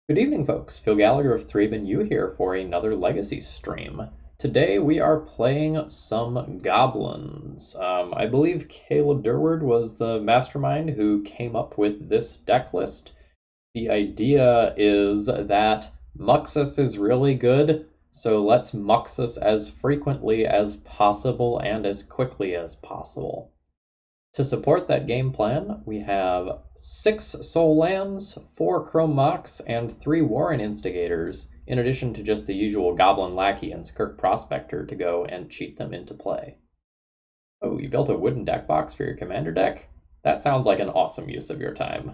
Good evening, folks. Phil Gallagher of ThrabenU here for another Legacy stream. Today we are playing some Goblins. I believe Caleb Durward was the mastermind who came up with this deck list. The idea is that Muxus is really good, so let's Muxus as frequently as possible and as quickly as possible. To support that game plan, we have 6 Soul Lands, 4 Chrome Mox, and 3 Warren Instigators, in addition to just the usual Goblin Lackey and Skirk Prospector to go and cheat them into play. Oh, you built a wooden deck box for your commander deck? That sounds like an awesome use of your time.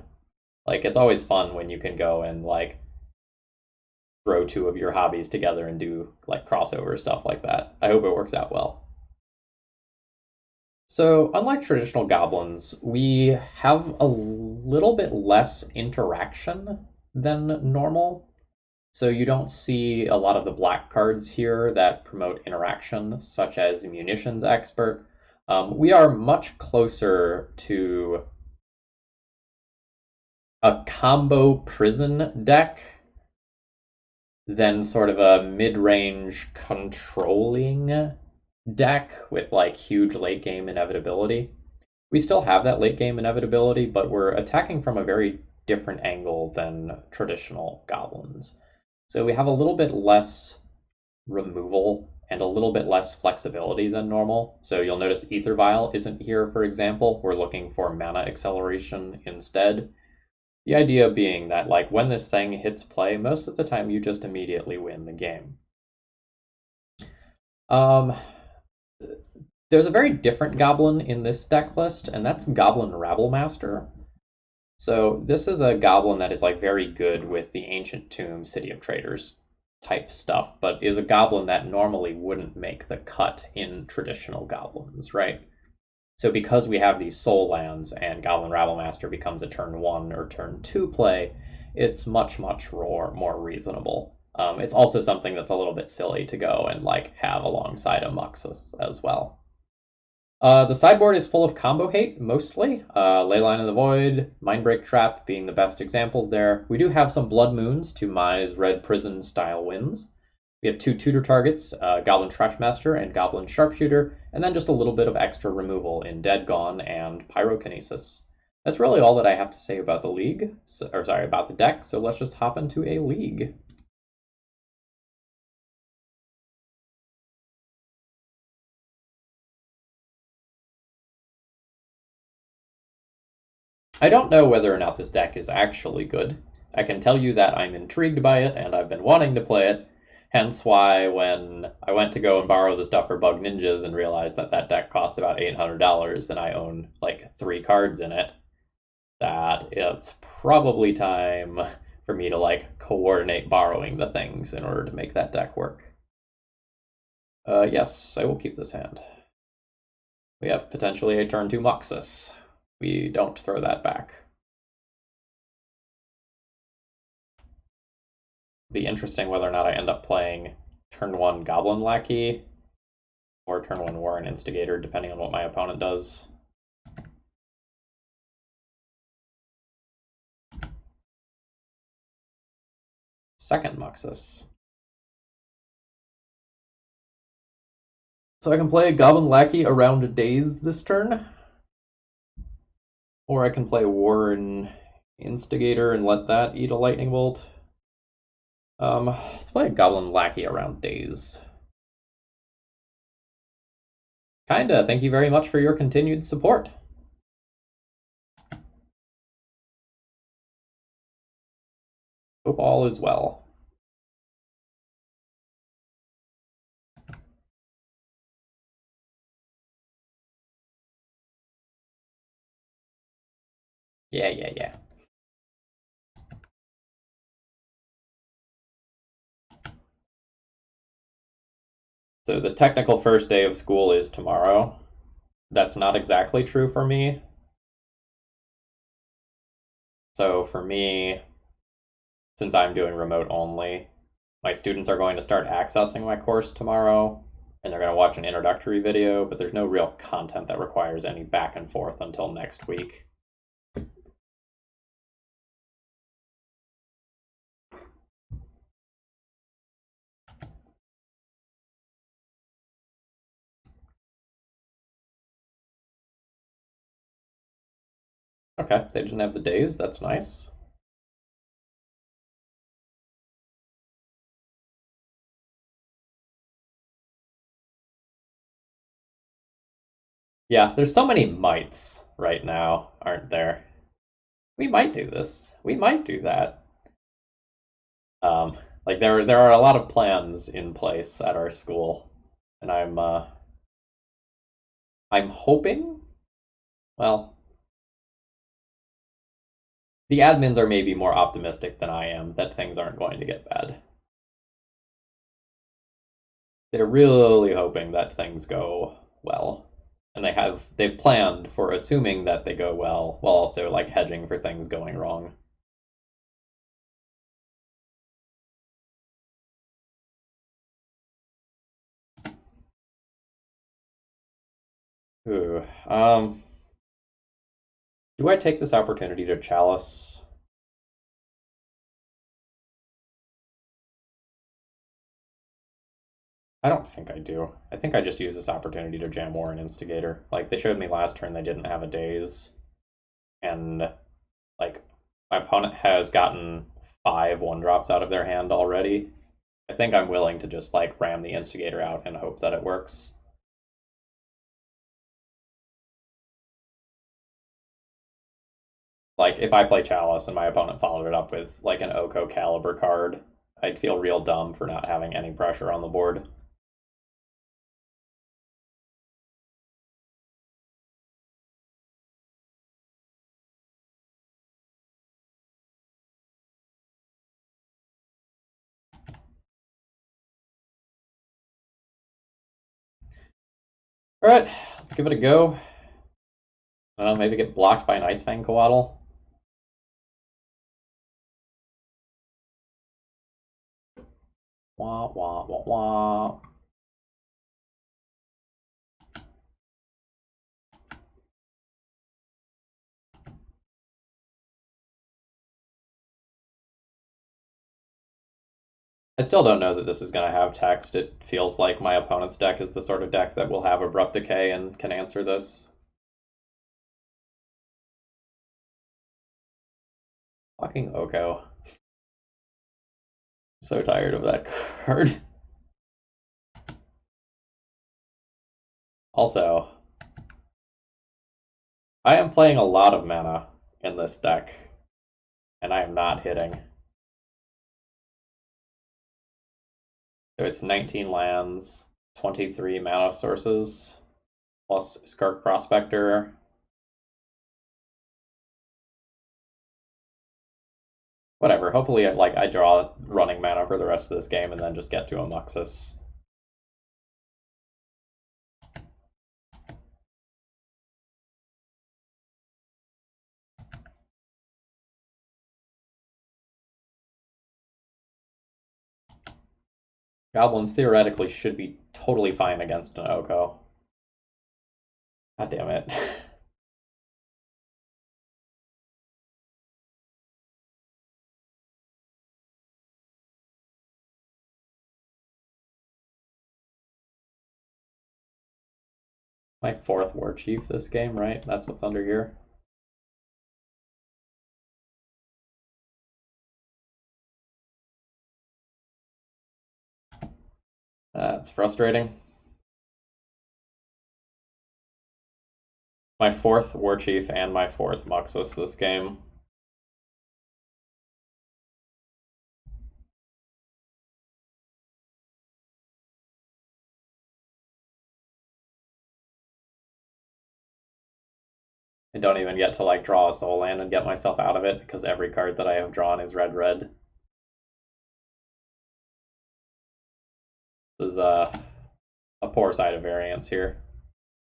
Like, it's always fun when you can go and, like, throw 2 of your hobbies together and do, like, crossover stuff like that. I hope it works out well. So, unlike traditional goblins, we have a little bit less interaction than normal. So you don't see a lot of the black cards here that promote interaction, such as Munitions Expert. We are much closer to a combo prison deck than sort of a mid-range controlling deck with like huge late game inevitability. We still have that late game inevitability, but we're attacking from a very different angle than traditional goblins. So we have a little bit less removal and a little bit less flexibility than normal. So you'll notice Ether Vial isn't here, for example. We're looking for mana acceleration instead. The idea being that like when this thing hits play, most of the time you just immediately win the game. There's a very different goblin in this deck list, and that's Goblin Rabblemaster. So this is a goblin that is like very good with the Ancient Tomb, City of Traders type stuff, but is a goblin that normally wouldn't make the cut in traditional goblins, right? So because we have these soul lands and Goblin Rabblemaster becomes a turn 1 or turn 2 play, it's much more reasonable. It's also something that's a little bit silly to go and like have alongside a Muxus as well. The sideboard is full of combo hate, mostly. Leyline of the Void, Mindbreak Trap being the best examples there. We do have some Blood Moons to Mai's Red Prison style wins. We have 2 tutor targets, Goblin Trashmaster and Goblin Sharpshooter, and then just a little bit of extra removal in Dead Gone and Pyrokinesis. That's really all that I have to say about the league, about the deck, so let's just hop into a league. I don't know whether or not this deck is actually good. I can tell you that I'm intrigued by it and I've been wanting to play it, hence why when I went to go and borrow the stuff for Bug Ninjas and realized that that deck costs about $800 and I own like 3 cards in it, that it's probably time for me to like coordinate borrowing the things in order to make that deck work. Yes, I will keep this hand. We have potentially a turn 2 Muxus. We don't throw that back. Be interesting whether or not I end up playing turn 1 Goblin Lackey or turn 1 Warren Instigator, depending on what my opponent does. Second Muxus. So I can play Goblin Lackey around Dazed this turn. Or I can play Warren Instigator and let that eat a Lightning Bolt. Let's play a Goblin Lackey around Daze. Kinda, thank you very much for your continued support. Hope all is well. Yeah. So the technical first day of school is tomorrow. That's not exactly true for me. So for me, since I'm doing remote only, my students are going to start accessing my course tomorrow, and they're going to watch an introductory video, but there's no real content that requires any back and forth until next week. Okay, they didn't have the days. That's nice. Yeah, there's so many mights right now, aren't there? We might do this. We might do that. Um, like there are a lot of plans in place at our school, and I'm hoping. Well, the admins are maybe more optimistic than I am that things aren't going to get bad. They're really hoping that things go well, and they've planned for assuming that they go well, while also like hedging for things going wrong. Ooh, do I take this opportunity to chalice? I don't think I do. I think I just use this opportunity to jam War and Instigator. Like they showed me last turn they didn't have a daze, and like my opponent has gotten 5 1-drops out of their hand already. I think I'm willing to just like ram the Instigator out and hope that it works. Like if I play Chalice and my opponent followed it up with like an Oko caliber card, I'd feel real dumb for not having any pressure on the board. All right, let's give it a go. Maybe get blocked by an Ice Fang Coatl. Wah wah wah wah. I still don't know that this is going to have text. It feels like my opponent's deck is the sort of deck that will have Abrupt Decay and can answer this. Fucking Oko. So tired of that card. Also, I am playing a lot of mana in this deck, and I am not hitting. So it's 19 lands, 23 mana sources, plus Skark Prospector. Whatever. Hopefully, I draw running mana for the rest of this game, and then just get to a Muxus. Goblins theoretically should be totally fine against an Oko. God damn it. My 4th War Chief this game, right? That's what's under here. That's frustrating. My 4th War Chief and my 4th Muxus this game. I don't even get to like draw a soul land and get myself out of it because every card that I have drawn is red. This is a poor side of variance here.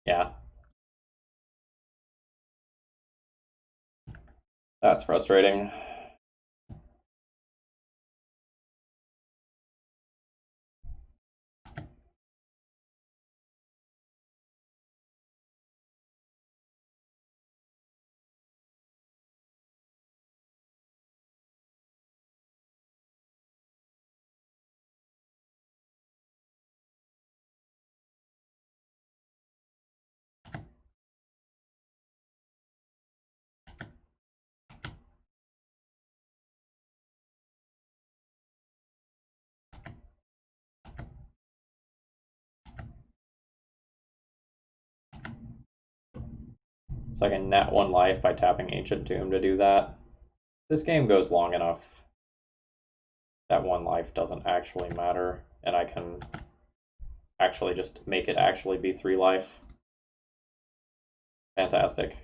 Yeah. That's frustrating. So I can net 1 life by tapping Ancient Tomb to do that. This game goes long enough that 1 life doesn't actually matter, and I can actually just make it actually be 3 life. Fantastic.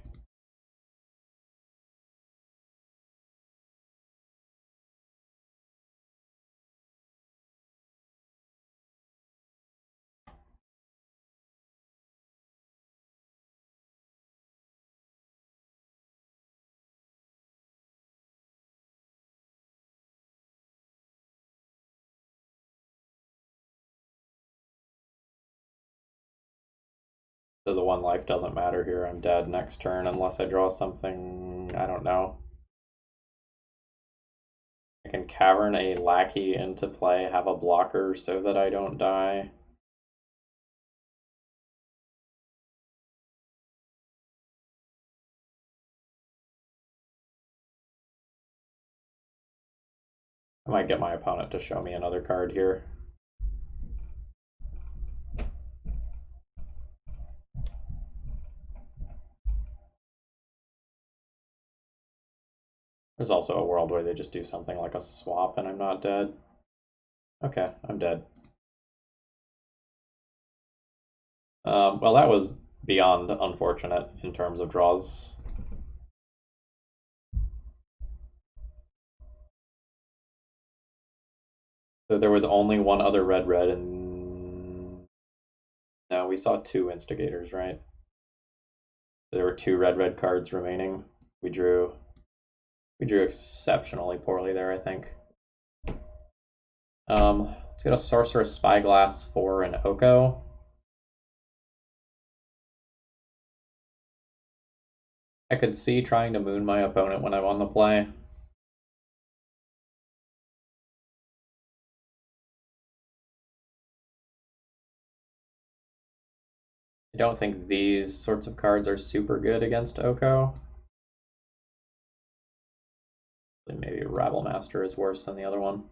So the 1 life doesn't matter here. I'm dead next turn unless I draw something, I don't know. I can Cavern a Lackey into play, have a blocker so that I don't die. I might get my opponent to show me another card here. There's also a world where they just do something like a swap and I'm not dead. Okay, I'm dead. Well, that was beyond unfortunate in terms of draws. So there was only one other red, and no, we saw 2 instigators, right? There were 2 red cards remaining. We drew exceptionally poorly there, I think. Let's get a Sorceress Spyglass for an Oko. I could see trying to moon my opponent when I won the play. I don't think these sorts of cards are super good against Oko. Maybe Rabble Master is worse than the other one.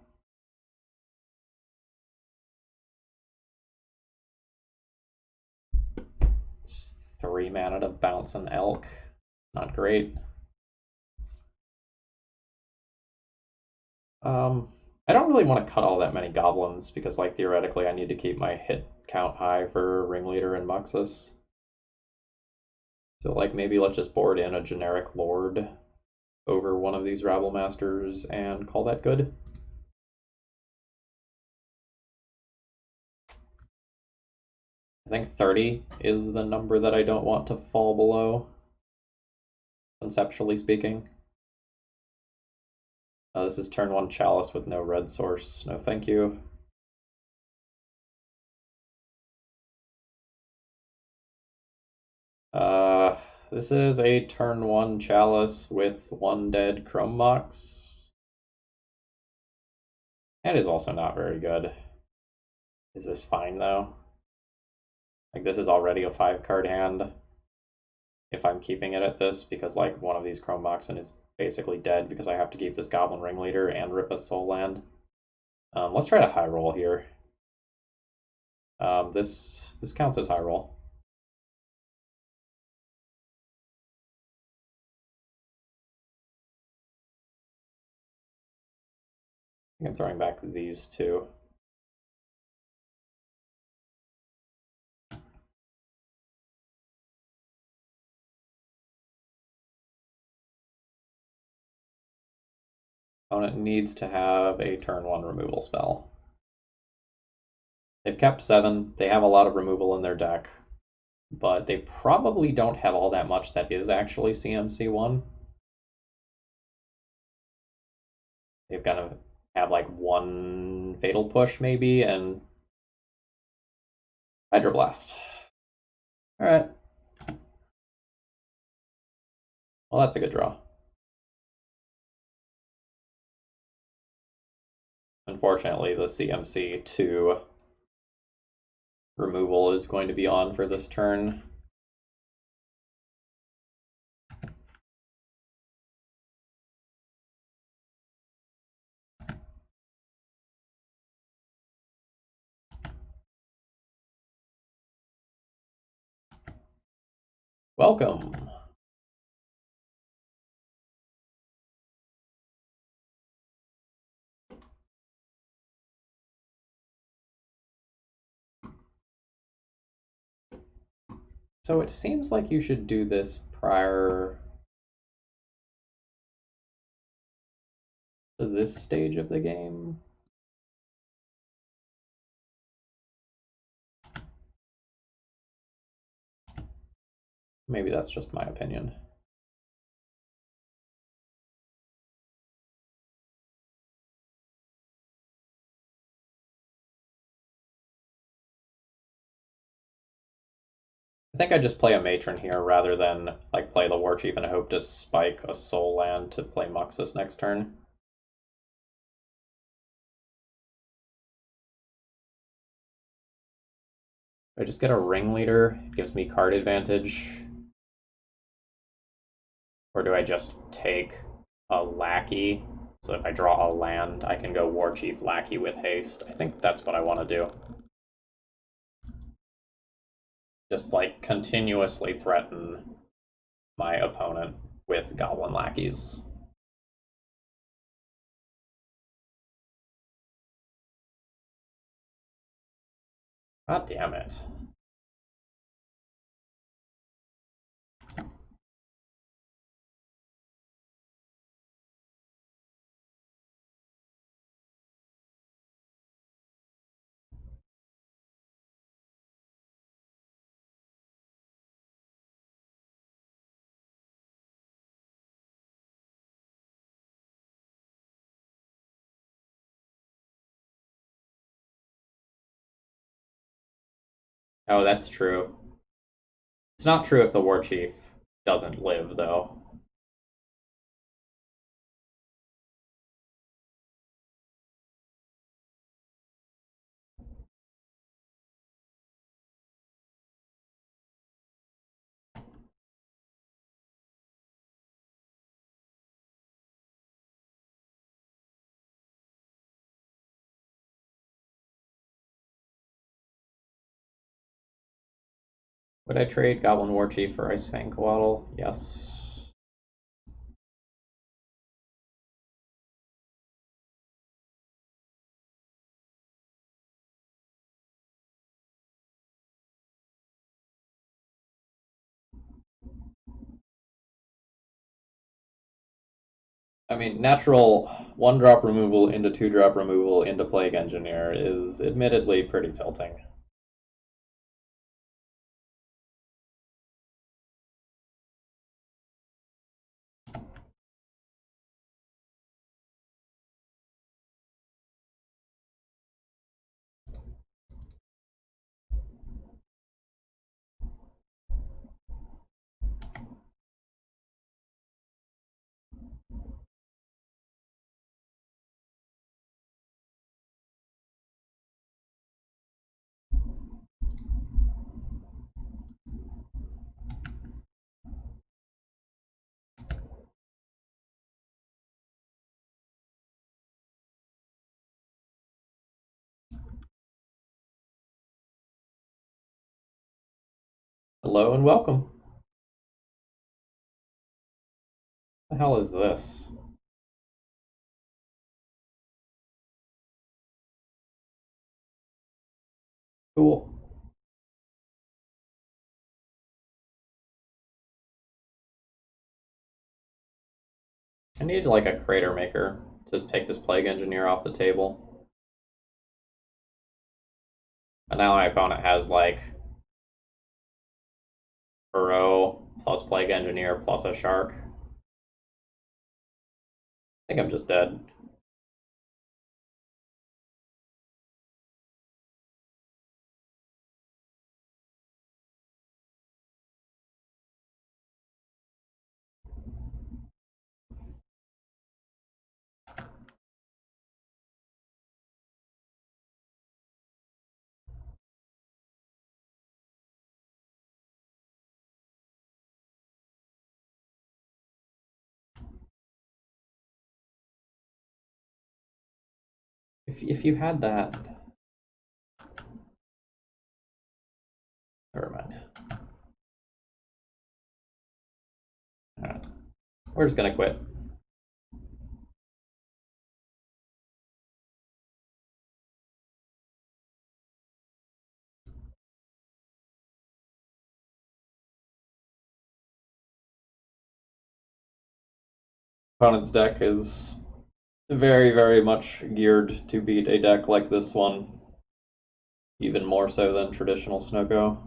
It's 3 mana to bounce an Elk. Not great. I don't really want to cut all that many goblins because, like, theoretically I need to keep my hit count high for Ringleader and Muxus. So, like, maybe let's just board in a generic Lord over one of these Rabble Masters and call that good. I think 30 is the number that I don't want to fall below, conceptually speaking. This is turn 1 Chalice with no red source. No thank you. This is a turn 1 Chalice with 1 dead Chrome Mox. That is also not very good. Is this fine though? Like, this is already a 5-card hand if I'm keeping it at this, because like one of these Chrome Moxen is basically dead because I have to keep this Goblin Ringleader and rip a Soul Land. Let's try to high roll here. This counts as high roll. I'm throwing back these 2. Opponent needs to have a turn 1 removal spell. They've kept 7. They have a lot of removal in their deck, but they probably don't have all that much that is actually CMC1. They've got to have like 1 Fatal Push maybe, and Hydroblast. Alright. Well, that's a good draw. Unfortunately, the CMC2 removal is going to be on for this turn. Welcome. So it seems like you should do this prior to this stage of the game. Maybe that's just my opinion. I think I just play a matron here rather than like play the war chief and hope to spike a soul land to play Muxus next turn. I just get a ringleader, it gives me card advantage. Or do I just take a lackey? So if I draw a land, I can go war chief lackey with haste. I think that's what I want to do. Just like continuously threaten my opponent with goblin lackeys. God damn it. Oh, that's true. It's not true if the war chief doesn't live, though. Would I trade Goblin War Chief for Ice Fang Coatl? Yes. I mean, natural 1-drop removal into 2-drop removal into Plague Engineer is admittedly pretty tilting. Hello and welcome. The hell is this? Cool. I need like a Crater Maker to take this Plague Engineer off the table. And now my opponent has like Burrow plus Plague Engineer plus a Shark. I think I'm just dead. If you had that, never mind. All right. We're just gonna quit. Opponent's deck is very, very much geared to beat a deck like this one, even more so than traditional Snoko.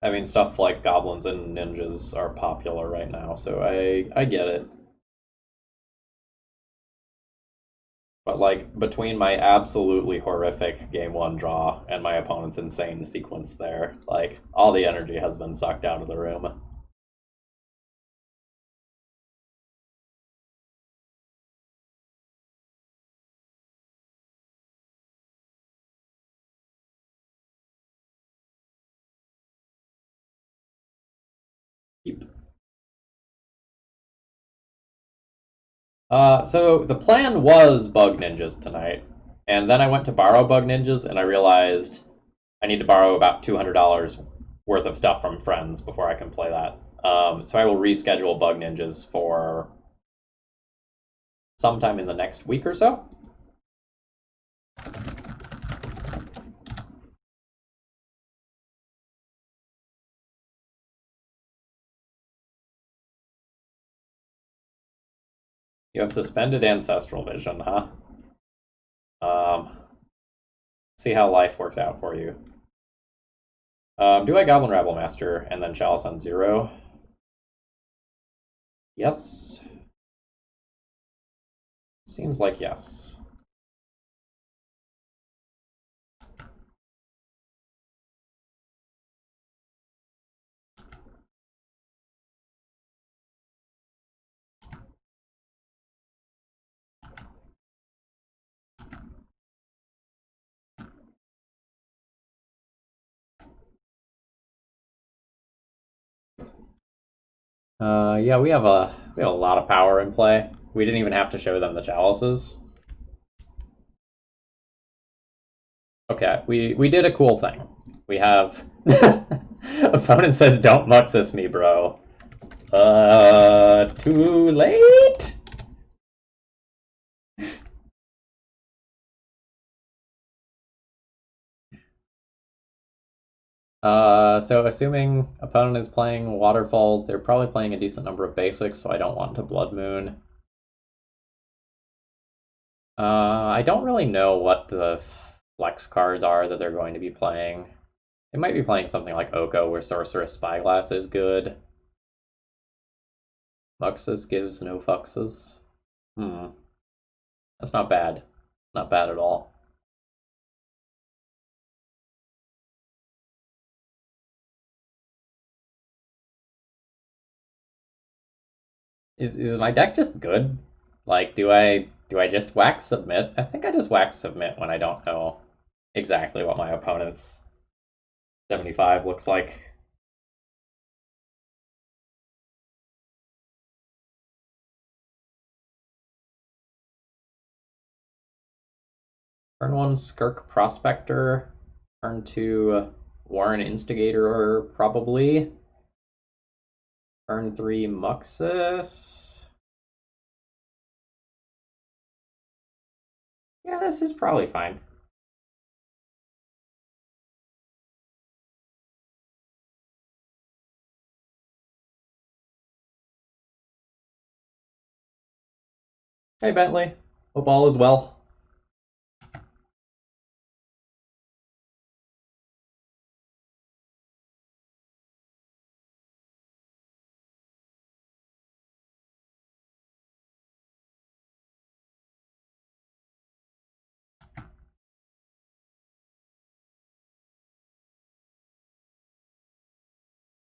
I mean, stuff like goblins and ninjas are popular right now, so I get it. But like between my absolutely horrific game one draw and my opponent's insane sequence there, like all the energy has been sucked out of the room. Keep. So the plan was Bug Ninjas tonight, and then I went to borrow Bug Ninjas, and I realized I need to borrow about $200 worth of stuff from friends before I can play that. So I will reschedule Bug Ninjas for sometime in the next week or so. You have suspended ancestral vision, huh? Um, see how life works out for you. Do I Goblin Rabble Master and then Chalice on 0? Yes. Seems like yes. Yeah, we have a lot of power in play. We didn't even have to show them the chalices. Okay, we did a cool thing. We have opponent says don't Muxus me, bro. Too late? So assuming opponent is playing waterfalls, they're probably playing a decent number of basics, so I don't want to Blood Moon. I don't really know what the flex cards are that they're going to be playing. They might be playing something like Oko, where Sorceress Spyglass is good. Muxus gives no fuxes. That's not bad. Not bad at all. Is my deck just good? Like, do I just whack submit? I think I just whack submit when I don't know exactly what my opponent's 75 looks like. Turn 1 Skirk Prospector. Turn 2 Warren Instigator, probably. Turn 3 Muxus. Yeah, this is probably fine. Hey, Bentley. Hope all is well.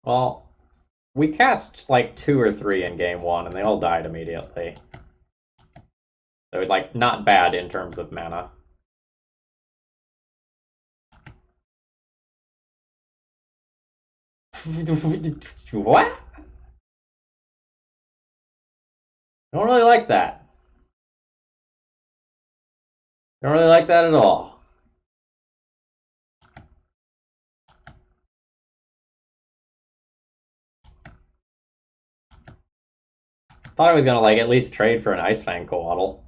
Well, we cast like 2 or 3 in game 1, and they all died immediately. So, like, not bad in terms of mana. What? I don't really like that. I don't really like that at all. Thought I was gonna, like, at least trade for an Ice Fang Coatl.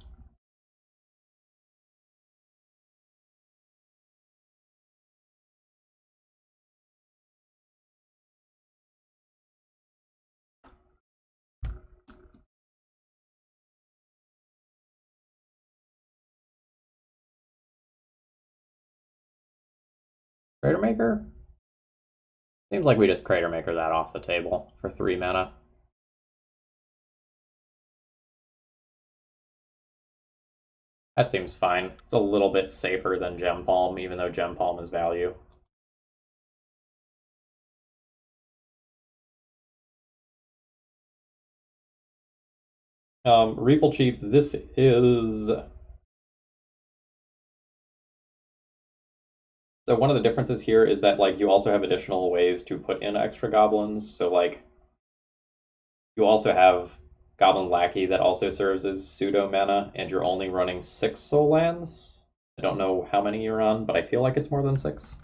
Crater Maker? Seems like we just Crater Maker that off the table for 3 mana. That seems fine. It's a little bit safer than Gem Palm, even though Gem Palm is value. Reapal Cheap, this is... So one of the differences here is that like you also have additional ways to put in extra goblins. So like you also have Goblin Lackey that also serves as pseudo mana, and you're only running 6 soul lands. I don't know how many you're on, but I feel like it's more than 6.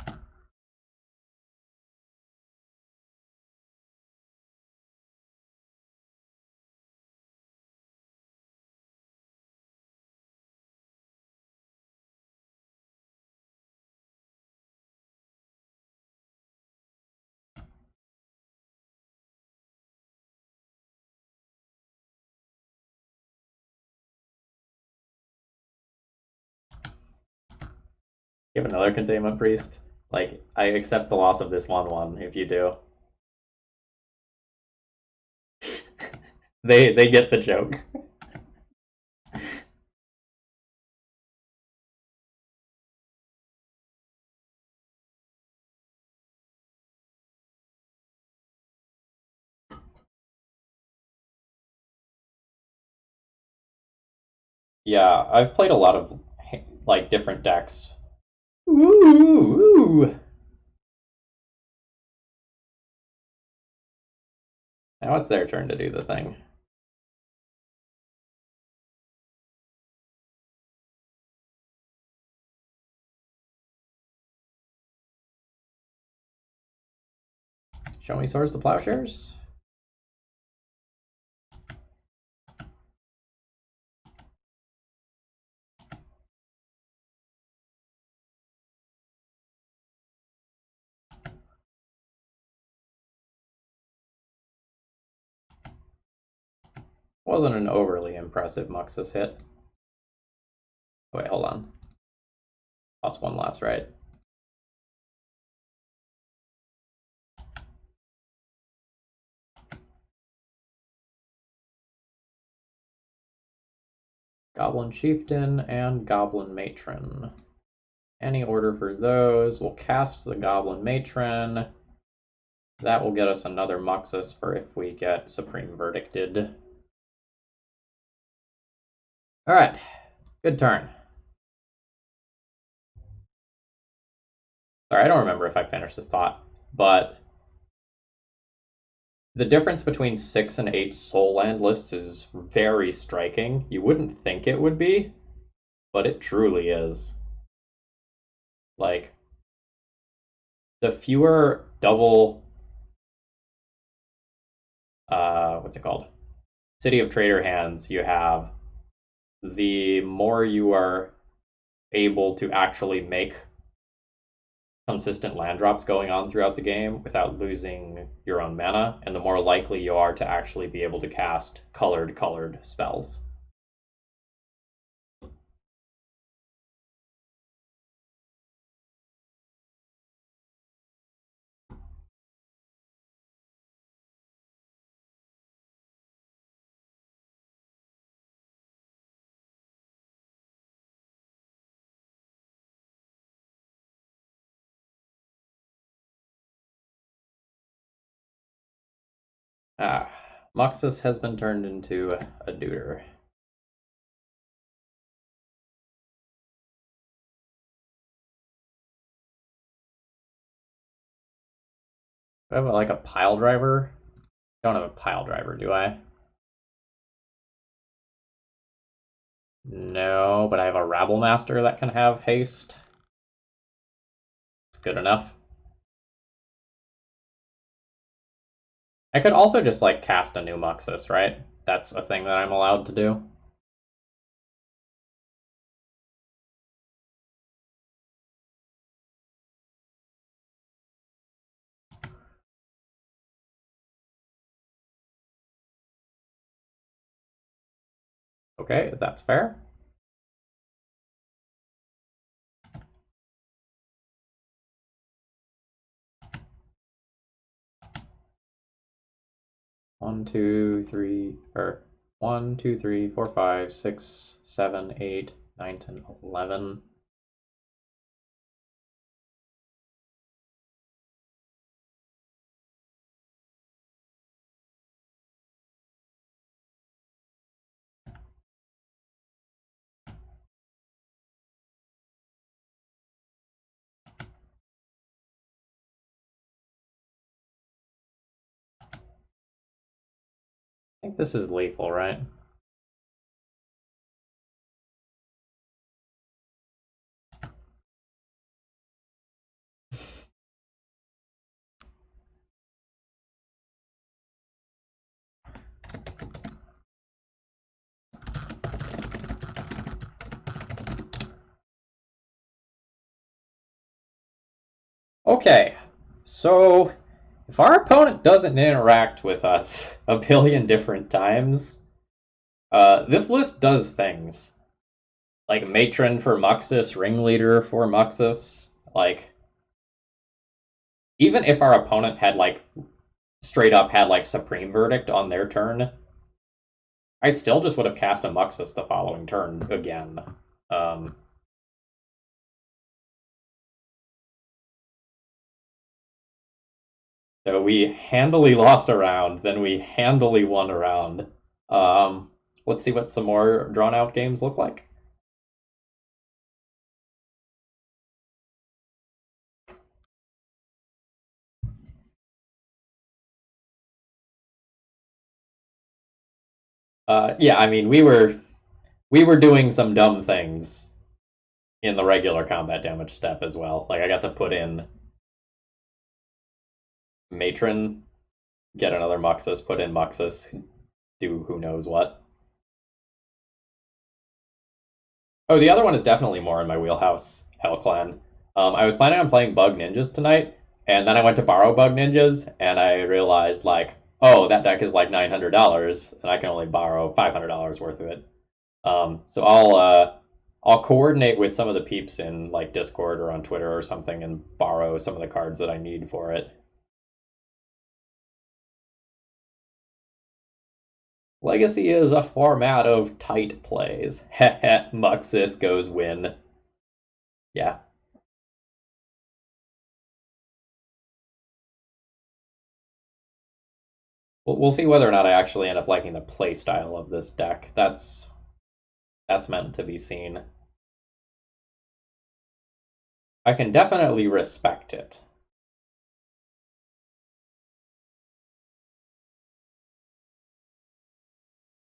You have another Containment Priest. Like, I accept the loss of this 1/1 if you do. They get the joke. Yeah, I've played a lot of like different decks. Ooh. Now it's their turn to do the thing. Show me Swords to Plowshares. Wasn't an overly impressive Muxus hit. Oh, wait, hold on. Lost one last, right? Goblin Chieftain and Goblin Matron. Any order for those. We'll cast the Goblin Matron. That will get us another Muxus for if we get Supreme Verdicted. Alright, good turn. Sorry, I don't remember if I finished this thought, but the difference between 6 and 8 soul land lists is very striking. You wouldn't think it would be, but it truly is. Like, the fewer double what's it called? City of Trader hands you have, the more you are able to actually make consistent land drops going on throughout the game without losing your own mana, and the more likely you are to actually be able to cast colored spells. Ah, Muxus has been turned into a duder. Do I have like a pile driver? I don't have a pile driver, do I? No, but I have a Rabble Master that can have haste. It's good enough. I could also just like cast a new Muxus, right? That's a thing that I'm allowed to do. Okay, that's fair. 1, 2, 3, or 1, 2, 3, 4, 5, 6, 7, 8, 9, 10, 11. I think this is lethal, right? Okay, so if our opponent doesn't interact with us a billion different times, this list does things. Like Matron for Muxus, Ringleader for Muxus. Like, even if our opponent had, like, straight up had, like, Supreme Verdict on their turn, I still just would have cast a Muxus the following turn again. Um, so we handily lost a round, then we handily won a round. Um, let's see what some more drawn out games look like. Yeah, I mean we were doing some dumb things in the regular combat damage step as well. Like I got to put in Matron, get another Muxus, put in Muxus, do who knows what. Oh, the other one is definitely more in my wheelhouse, Hell Clan. I was planning on playing Bug Ninjas tonight, and then I went to borrow Bug Ninjas, and I realized, like, oh, that deck is like $900, and I can only borrow $500 worth of it. So I'll coordinate with some of the peeps in like Discord or on Twitter or something and borrow some of the cards that I need for it. Legacy is a format of tight plays. Heh Muxus goes win. Yeah. We'll see whether or not I actually end up liking the play style of this deck. That's meant to be seen. I can definitely respect it.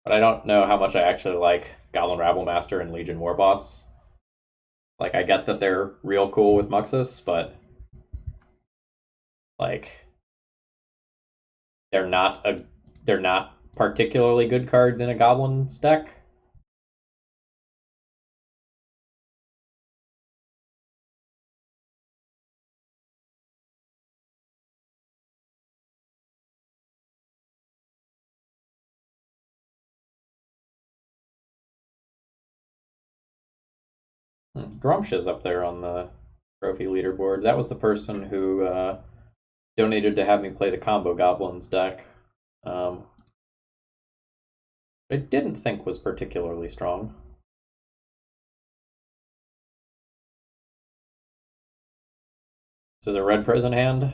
But I don't know how much I actually like Goblin Rabblemaster and Legion Warboss. Like I get that they're real cool with Muxus, but like they're not a they're not particularly good cards in a Goblin's deck. Grumsh is up there on the trophy leaderboard. That was the person who donated to have me play the combo goblins deck. Um, I didn't think was particularly strong. This is a red prison hand.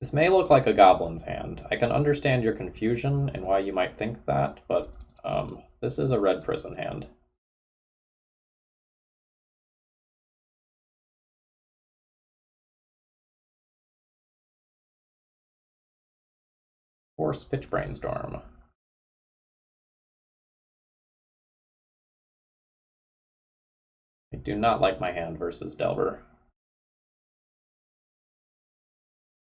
This may look like a goblin's hand. I can understand your confusion and why you might think that, but this is a red prison hand. Force Pitch Brainstorm. I do not like my hand versus Delver.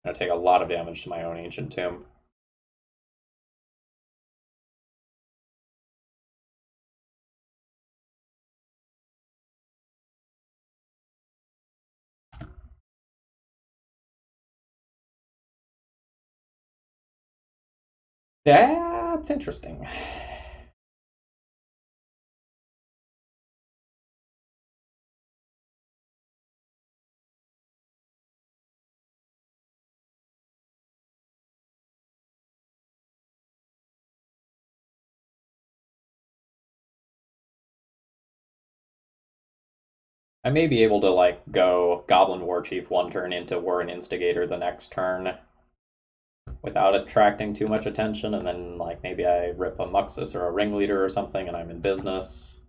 I'm going to take a lot of damage to my own Ancient Tomb. That's interesting. I may be able to like go Goblin War Chief one turn into War and Instigator the next turn without attracting too much attention, and then like maybe I rip a Muxus or a Ringleader or something and I'm in business.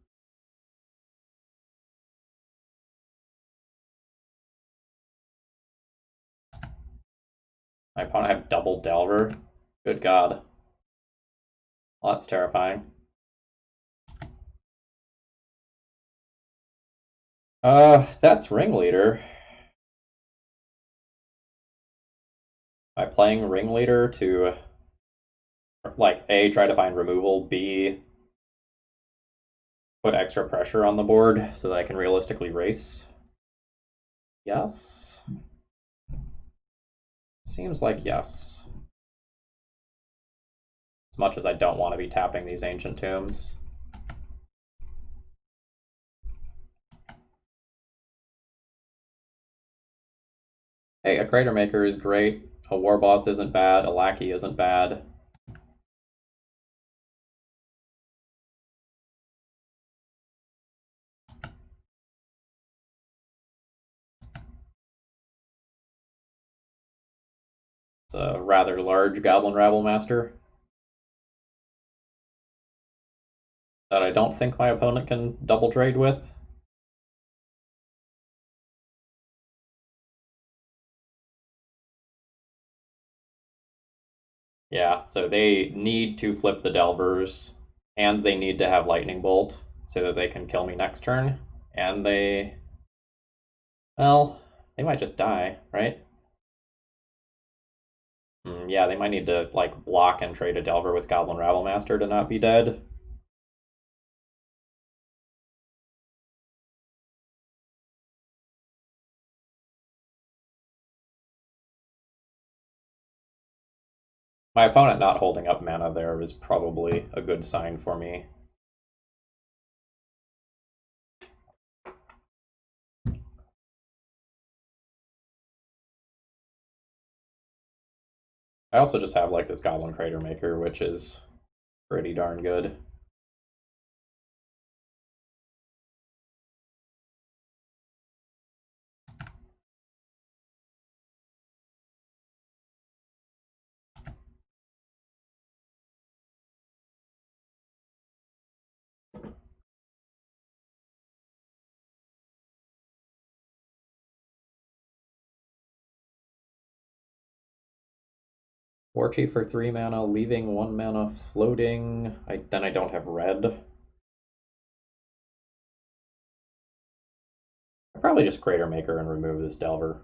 My opponent have double Delver. Good God. Well, that's terrifying. That's Ringleader. By playing Ringleader to like A, try to find removal, B, put extra pressure on the board so that I can realistically race. Yes. Seems like yes. As much as I don't want to be tapping these Ancient Tombs. Hey, a Crater Maker is great. A War Boss isn't bad. A Lackey isn't bad. It's a rather large Goblin Rabble Master that I don't think my opponent can double trade with. Yeah, so they need to flip the Delvers, and they need to have Lightning Bolt so that they can kill me next turn. And they, well, they might just die, right? Yeah, they might need to like block and trade a Delver with Goblin Rabble Master to not be dead. My opponent not holding up mana there is probably a good sign for me. I also just have like this Goblin Crater Maker, which is pretty darn good. War Chief for 3 mana, leaving 1 mana floating. Then I don't have red. I probably just Crater Maker and remove this Delver.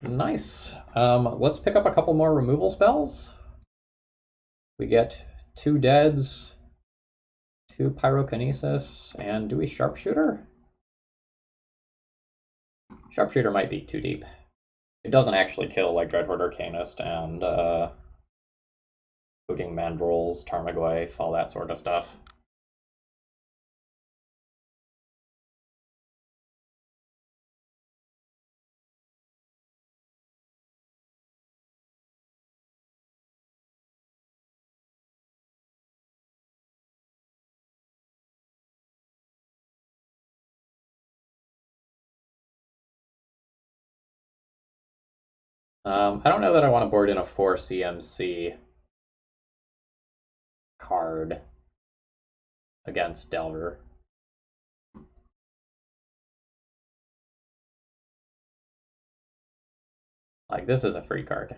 Nice. Let's pick up a couple more removal spells. We get 2 Deads, 2 Pyrokinesis, and do we Sharpshooter? Sharpshooter might be too deep. It doesn't actually kill like Dreadhorde Arcanist and Hooting Mandrills, Tarmogoyf, all that sort of stuff. I don't know that I want to board in a 4 CMC card against Delver. Like, this is a free card.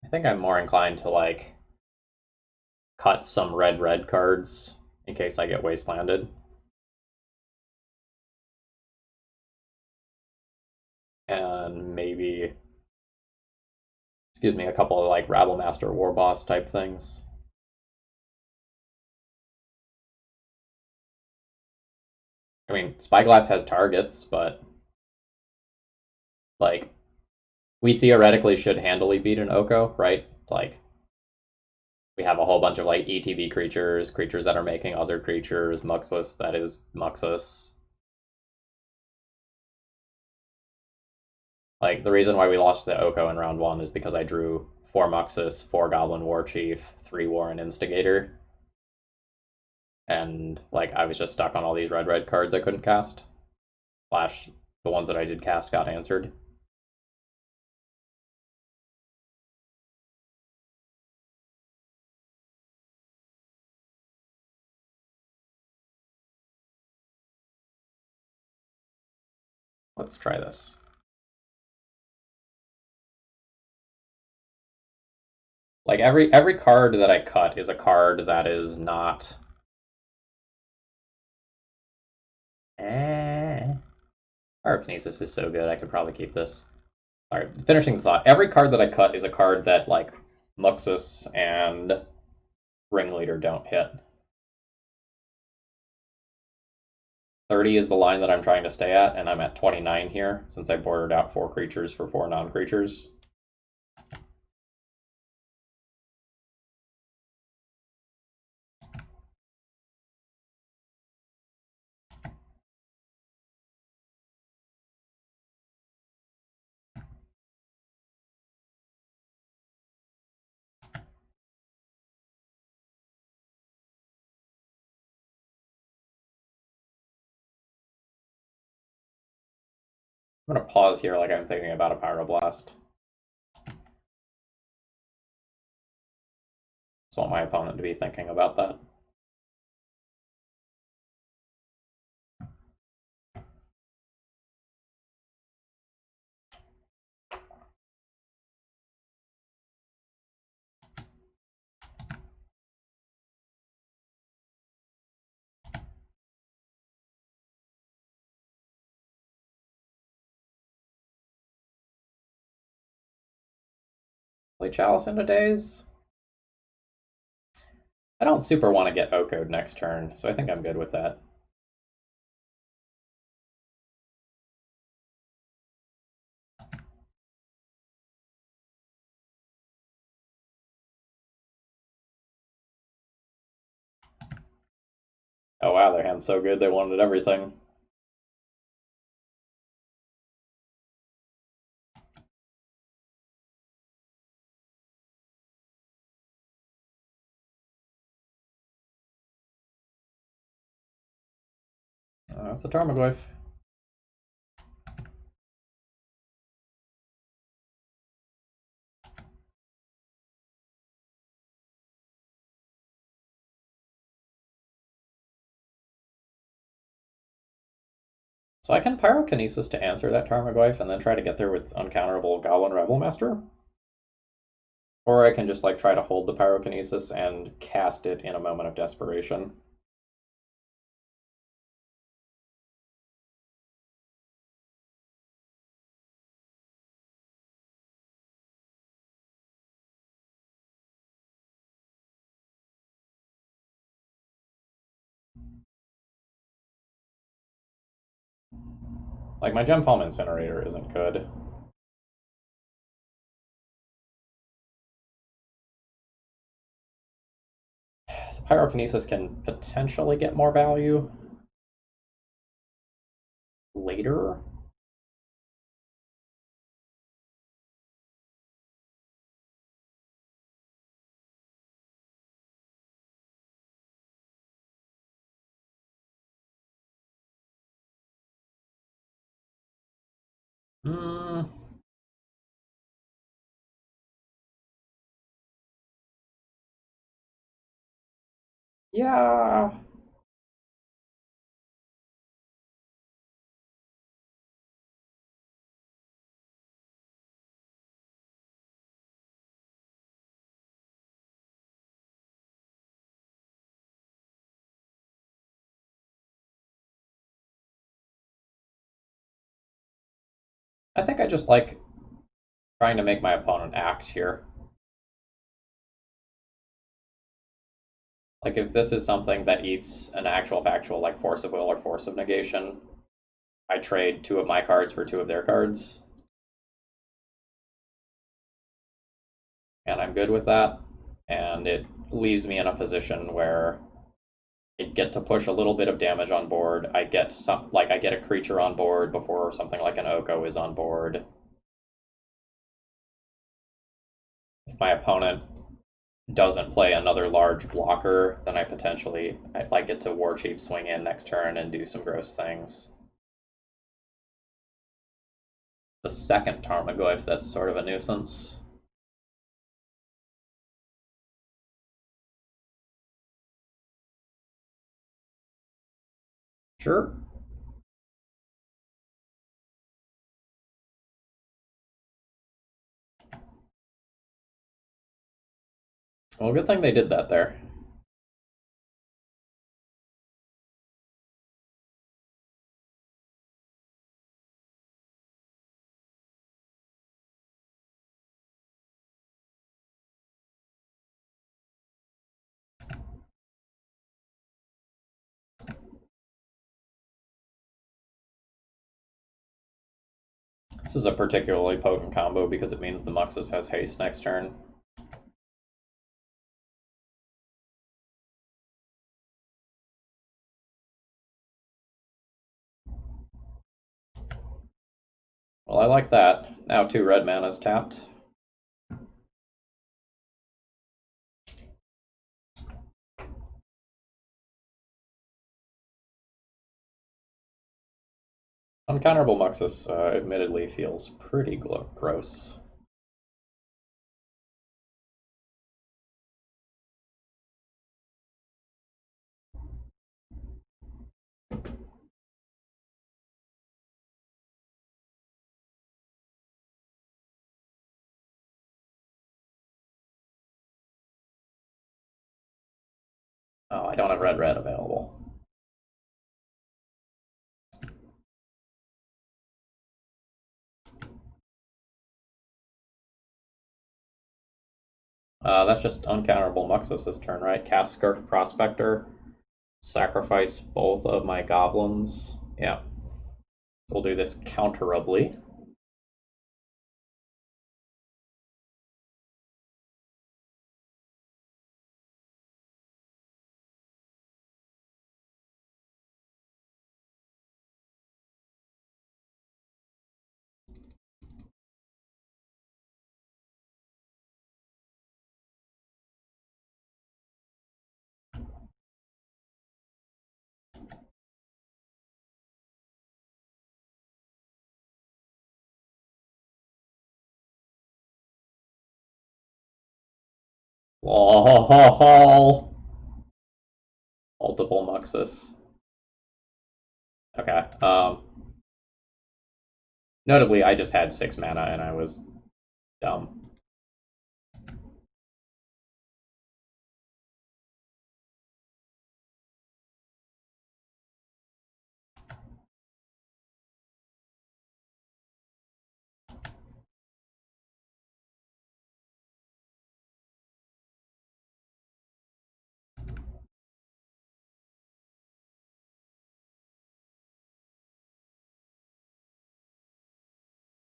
I think I'm more inclined to, like, cut some red cards in case I get wastelanded. And maybe, excuse me, a couple of, like, Rabble Master War Boss type things. I mean, Spyglass has targets, but, like, we theoretically should handily beat an Oko, right? Like, We have a whole bunch of like ETB creatures, creatures that are making other creatures, Muxus that is Muxus. Like the reason why we lost the Oko in round one is because I drew 4 Muxus, 4 Goblin War Chief, 3 Warren Instigator, and like I was just stuck on all these red cards I couldn't cast. Slash the ones that I did cast got answered. Let's try this. Like every card that I cut is a card that is not. Pyrokinesis is so good. I could probably keep this. All right, finishing the thought. Every card that I cut is a card that like Muxus and Ringleader don't hit. 30 is the line that I'm trying to stay at, and I'm at 29 here since I bordered out 4 creatures for 4 non-creatures. I'm going to pause here like I'm thinking about a Pyroblast. Just want my opponent to be thinking about that. Play Chalice into Daze. I don't super want to get Oko'd next turn, so I think I'm good with that. Oh wow, their hand's so good they wanted everything. That's a Tarmogoyf. So I can Pyrokinesis to answer that Tarmogoyf and then try to get there with uncounterable Goblin Rebel Master. Or I can just like try to hold the Pyrokinesis and cast it in a moment of desperation. Like my Gem Palm Incinerator isn't good. The Pyrokinesis can potentially get more value later. Hmm. Yeah. I think I just like trying to make my opponent act here. Like if this is something that eats an actual factual like Force of Will or Force of Negation, I trade 2 of my cards for 2 of their cards. And I'm good with that. and it leaves me in a position where I get to push a little bit of damage on board. I get I get a creature on board before something like an Oko is on board. If my opponent doesn't play another large blocker, then I get to War Chief swing in next turn and do some gross things. The second Tarmogoyf, that's sort of a nuisance. Sure. Well, good thing they did that there. This is a particularly potent combo because it means the Muxus has haste next turn. Well, I like that. Now 2 red mana's tapped. Uncounterable Muxus admittedly feels pretty gross. Oh, I don't have red available. That's just uncounterable Muxus this turn, right? Cast Skirk Prospector, sacrifice both of my goblins. Yeah. We'll do this counterably. Lol. Multiple Muxus. Okay. Notably, I just had 6 mana and I was dumb.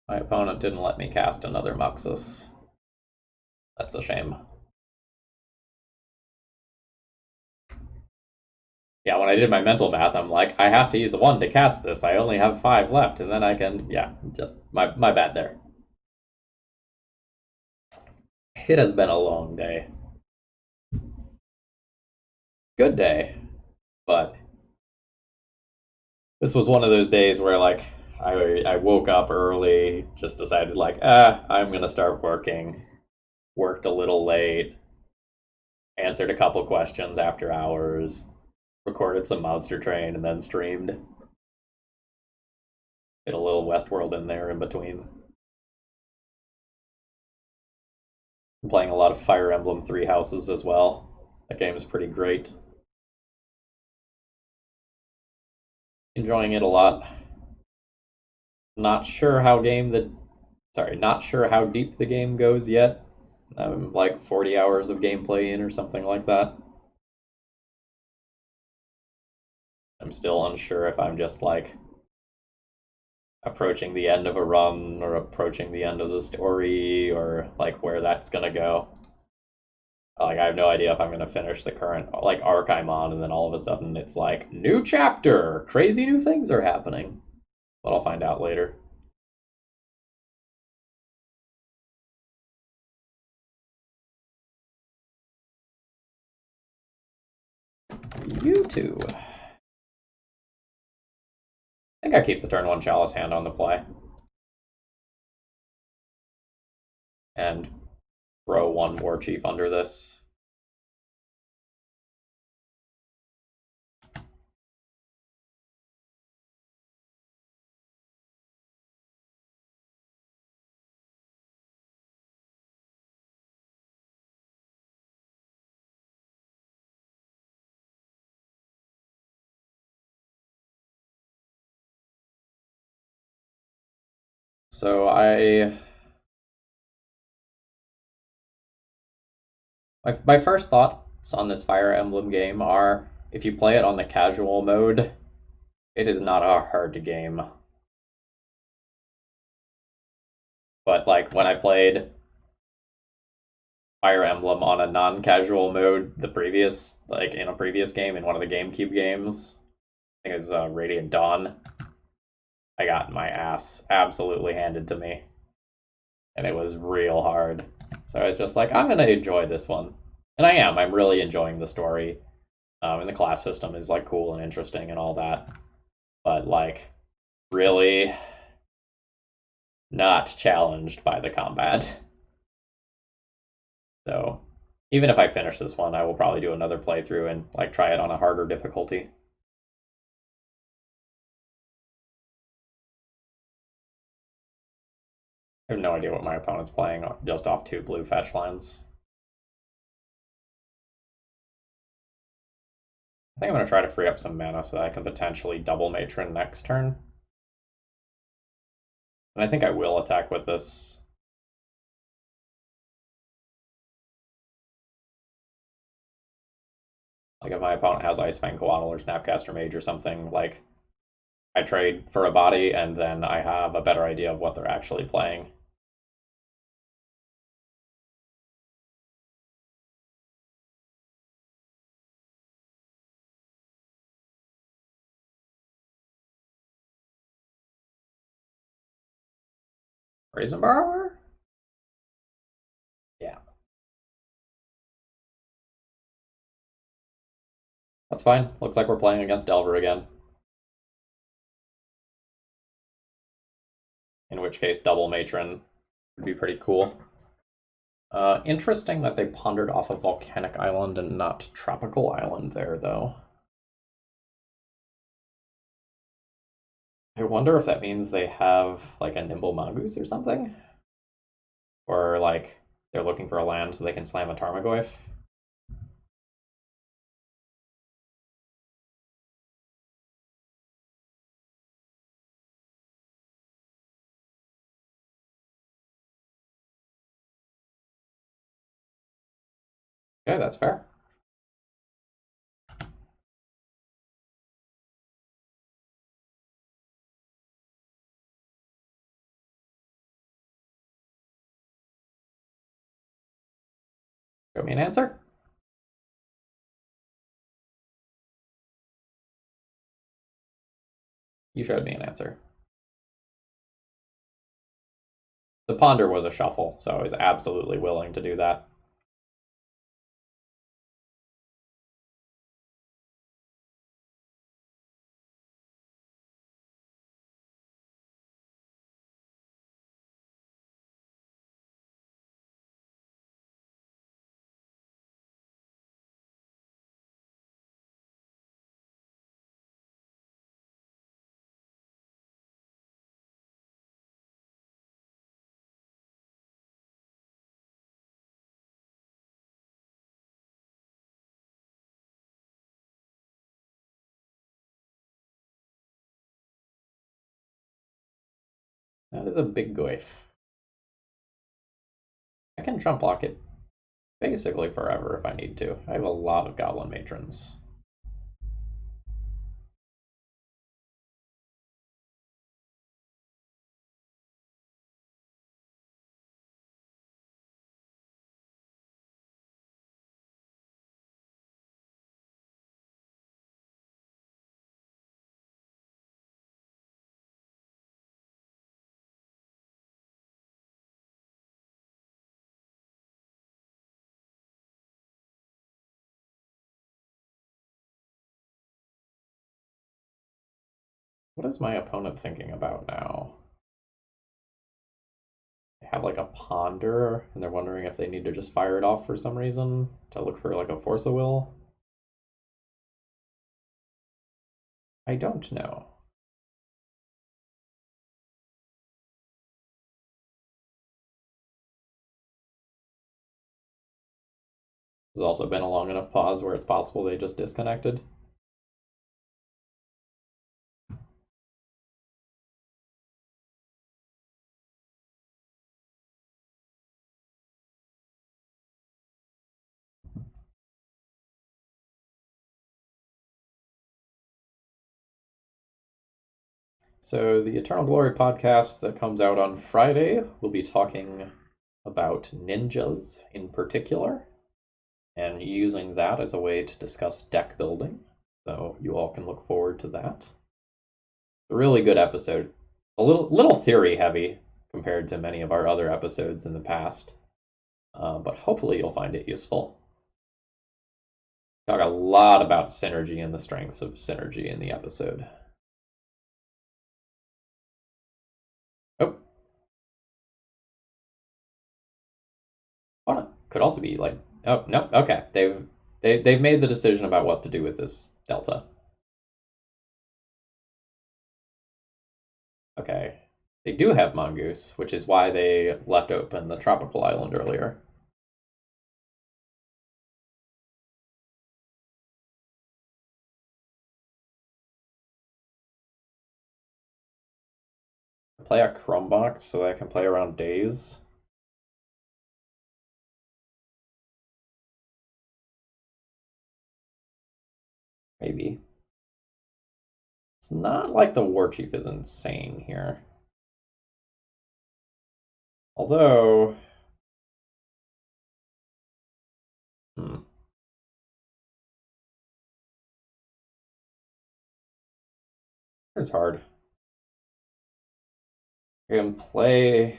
My opponent didn't let me cast another Muxus. That's a shame. Yeah, when I did my mental math, I'm like, I have to use a 1 to cast this. I only have 5 left, and then I can, yeah, just my bad there. It has been a long day. Good day, but this was one of those days where like I woke up early, just decided like, I'm gonna start working. Worked a little late, answered a couple questions after hours, recorded some Monster Train, and then streamed. Did a little Westworld in there in between. I'm playing a lot of Fire Emblem Three Houses as well. That game is pretty great. Enjoying it a lot. Not sure how not sure how deep the game goes yet. I'm like 40 hours of gameplay in or something like that. I'm still unsure if I'm just like approaching the end of a run or approaching the end of the story or like where that's gonna go. Like, I have no idea if I'm going to finish the current, like, arc I'm on, and then all of a sudden it's like, new chapter! Crazy new things are happening. But I'll find out later. You two. I think I keep the turn 1 Chalice hand on the play. And throw 1 War Chief under this. So my first thoughts on this Fire Emblem game are, if you play it on the casual mode, it is not a hard game. But like when I played Fire Emblem on a non-casual mode, in a previous game, in one of the GameCube games, I think it was Radiant Dawn, I got my ass absolutely handed to me, and it was real hard. So I was just like, I'm gonna enjoy this one, and I am. I'm really enjoying the story, and the class system is like cool and interesting and all that. But like, really not challenged by the combat. So even if I finish this one, I will probably do another playthrough and like try it on a harder difficulty. I have no idea what my opponent's playing just off 2 blue fetch lands. I think I'm going to try to free up some mana so that I can potentially double Matron next turn. And I think I will attack with this. Like if my opponent has Ice Fang Coatl or Snapcaster Mage or something, like I trade for a body and then I have a better idea of what they're actually playing. Brazen Borrower? Yeah. That's fine. Looks like we're playing against Delver again. In which case, double Matron would be pretty cool. Interesting that they pondered off of Volcanic Island and not Tropical Island there, though. I wonder if that means they have, like, a Nimble Mongoose or something? Or, like, they're looking for a land so they can slam a Tarmogoyf? Okay, that's fair. Show me an answer. You showed me an answer. The Ponder was a shuffle, so I was absolutely willing to do that. That is a big goif. I can jump block it basically forever if I need to. I have a lot of Goblin Matrons. What is my opponent thinking about now? They have like a ponder, and they're wondering if they need to just fire it off for some reason to look for like a force of will. I don't know. There's also been a long enough pause where it's possible they just disconnected. So, the Eternal Glory podcast that comes out on Friday will be talking about ninjas in particular and using that as a way to discuss deck building. So, you all can look forward to that. A really good episode. A little theory heavy compared to many of our other episodes in the past, but hopefully you'll find it useful. Talk a lot about synergy and the strengths of synergy in the episode. Oh, could also be like, oh no, okay, they've made the decision about what to do with this delta. Okay, they do have mongoose, which is why they left open the tropical island earlier. Play a Chrome box so that I can play around days. Maybe. It's not like the War Chief is insane here. Although... It's hard. I can play...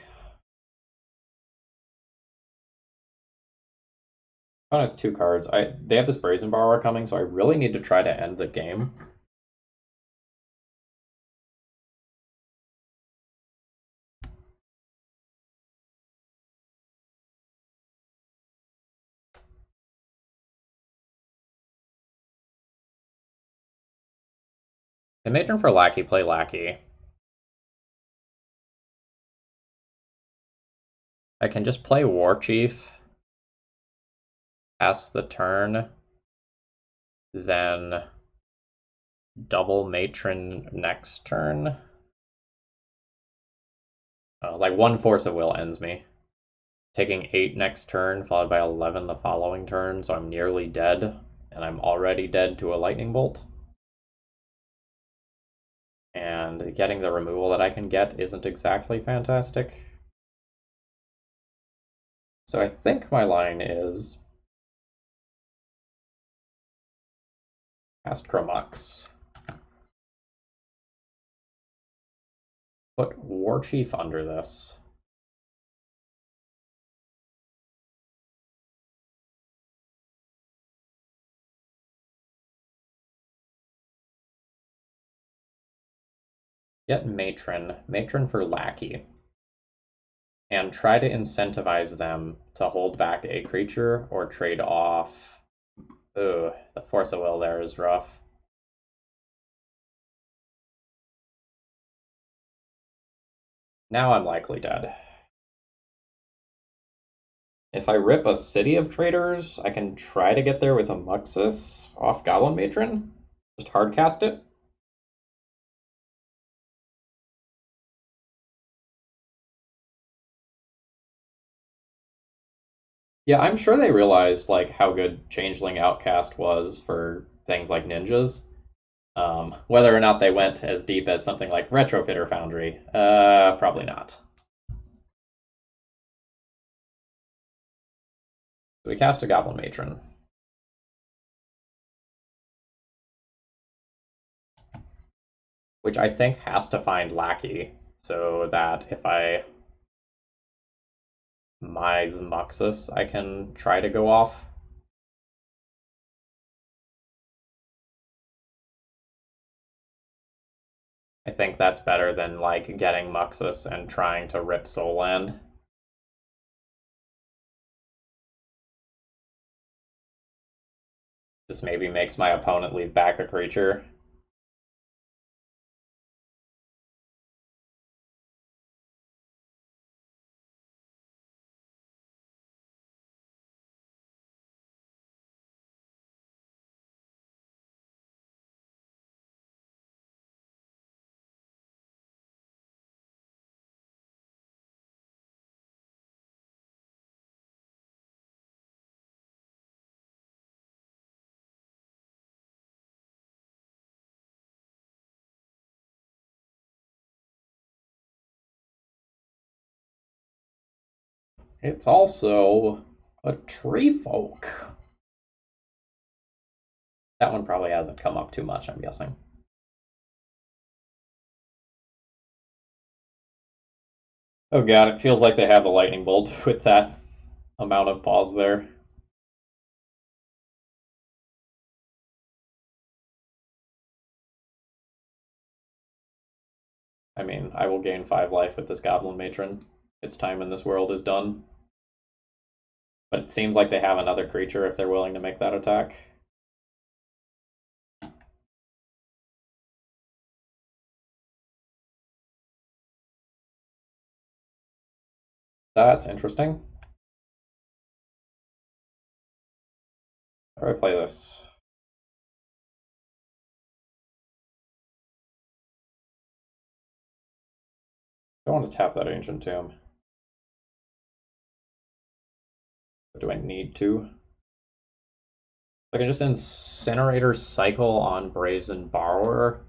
Opponent has 2 cards. They have this Brazen Borrower coming, so I really need to try to end the game. The matron for Lackey, play Lackey. I can just play War Chief, pass the turn, then double matron next turn. Like 1 Force of Will ends me. Taking 8 next turn, followed by 11 the following turn, so I'm nearly dead, and I'm already dead to a Lightning Bolt. And getting the removal that I can get isn't exactly fantastic. So I think my line is cast Chromux. Put War Chief under this. Get Matron for Lackey. And try to incentivize them to hold back a creature or trade off. Ooh, the Force of Will there is rough. Now I'm likely dead. If I rip a City of Traders, I can try to get there with a Muxus off Goblin Matron. Just hardcast it. Yeah, I'm sure they realized like how good Changeling Outcast was for things like ninjas. Whether or not they went as deep as something like Retrofitter Foundry, probably not. So we cast a Goblin Matron. Which I think has to find Lackey, so that if I Mise Muxus, I can try to go off. I think that's better than like getting Muxus and trying to rip Soul Land. This maybe makes my opponent leave back a creature. It's also a tree folk. That one probably hasn't come up too much, I'm guessing. Oh god, it feels like they have the lightning bolt with that amount of pause there. I mean, I will gain 5 life with this Goblin Matron. Its time in this world is done. But it seems like they have another creature if they're willing to make that attack. That's interesting. How do I play this? I don't want to tap that Ancient Tomb. But do I need to? I can just Incinerator Cycle on Brazen Borrower.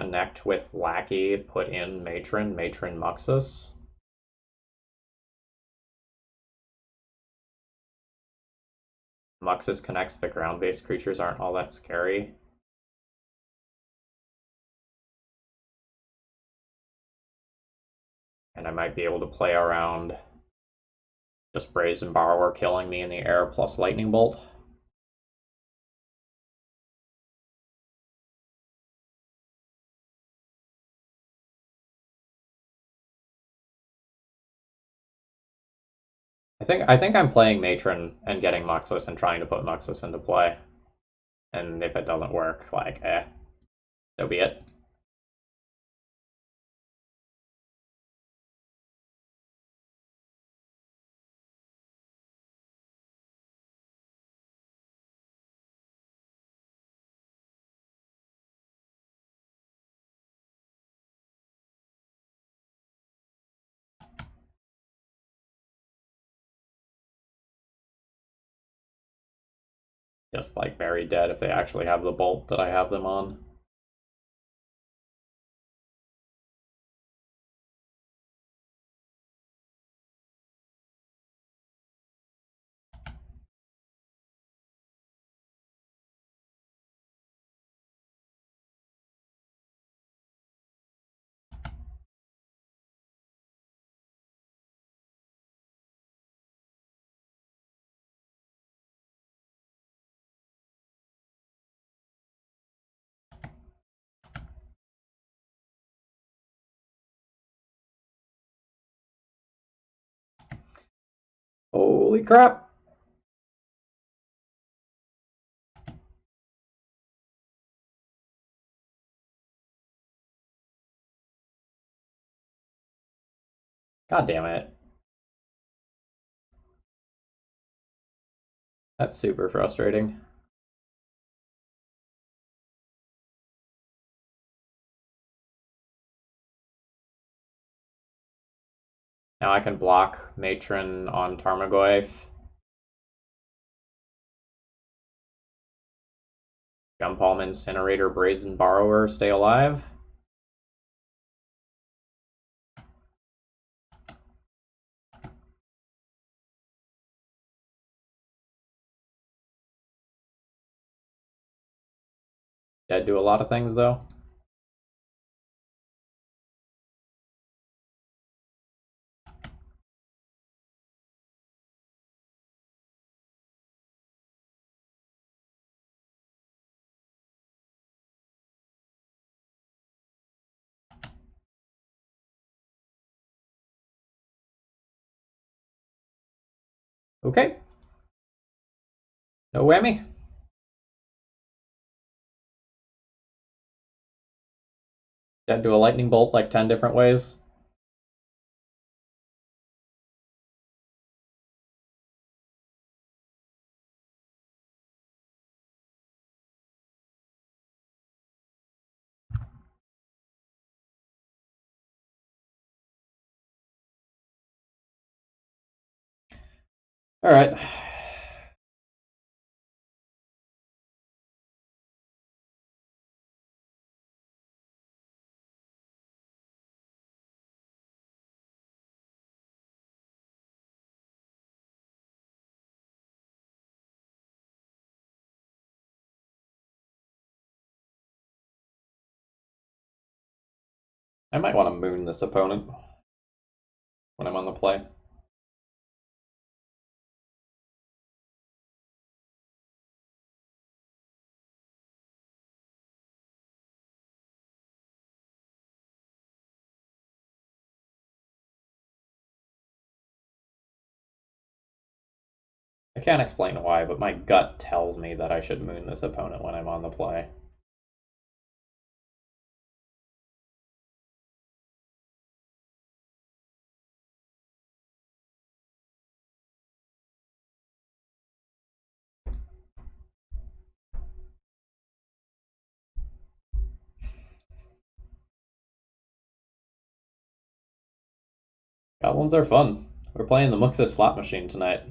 Connect with Lackey, put in Matron, Matron Muxus. Muxus connects the ground-based creatures aren't all that scary. And I might be able to play around just Brazen Borrower killing me in the air plus Lightning Bolt. I think I'm playing Matron and getting Muxus and trying to put Muxus into play. And if it doesn't work, like, so be it. Just like very dead if they actually have the bolt that I have them on. Holy crap! God damn it. That's super frustrating. Now I can block Matron on Tarmogoyf. Jump Palm Incinerator, Brazen Borrower, stay alive. Dead do a lot of things though. Okay, no whammy. Dead to a lightning bolt like 10 different ways. All right. I might want to moon this opponent when I'm on the play. I can't explain why, but my gut tells me that I should moon this opponent when I'm on the play. Goblins are fun. We're playing the Muxus slot machine tonight.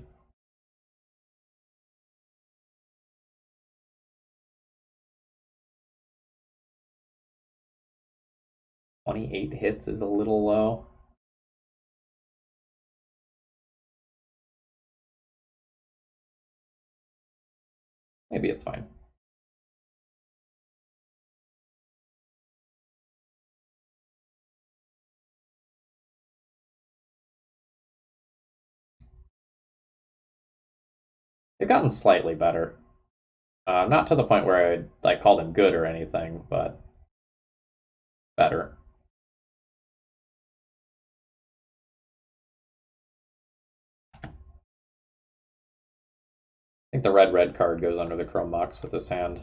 "28 hits is a little low. Maybe it's fine. They've gotten slightly better. Not to the point where I'd like call them good or anything, but better. I think the red card goes under the Chrome Mox with this hand.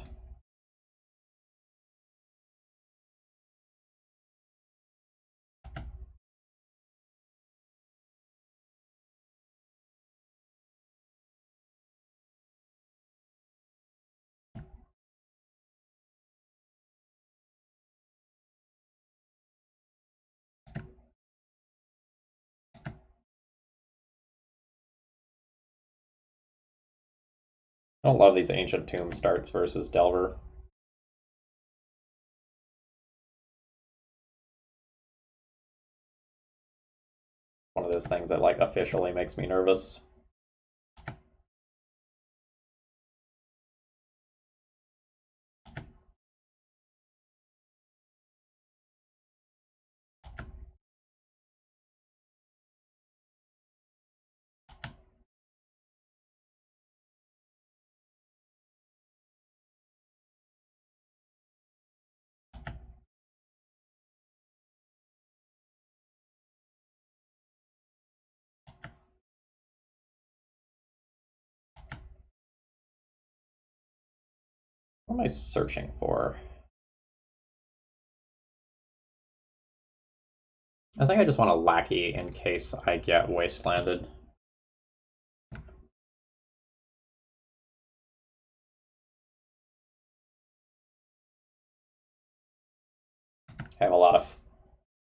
I don't love these Ancient Tomb starts versus Delver. One of those things that like officially makes me nervous. What am I searching for? I think I just want a lackey in case I get wastelanded. I have a lot of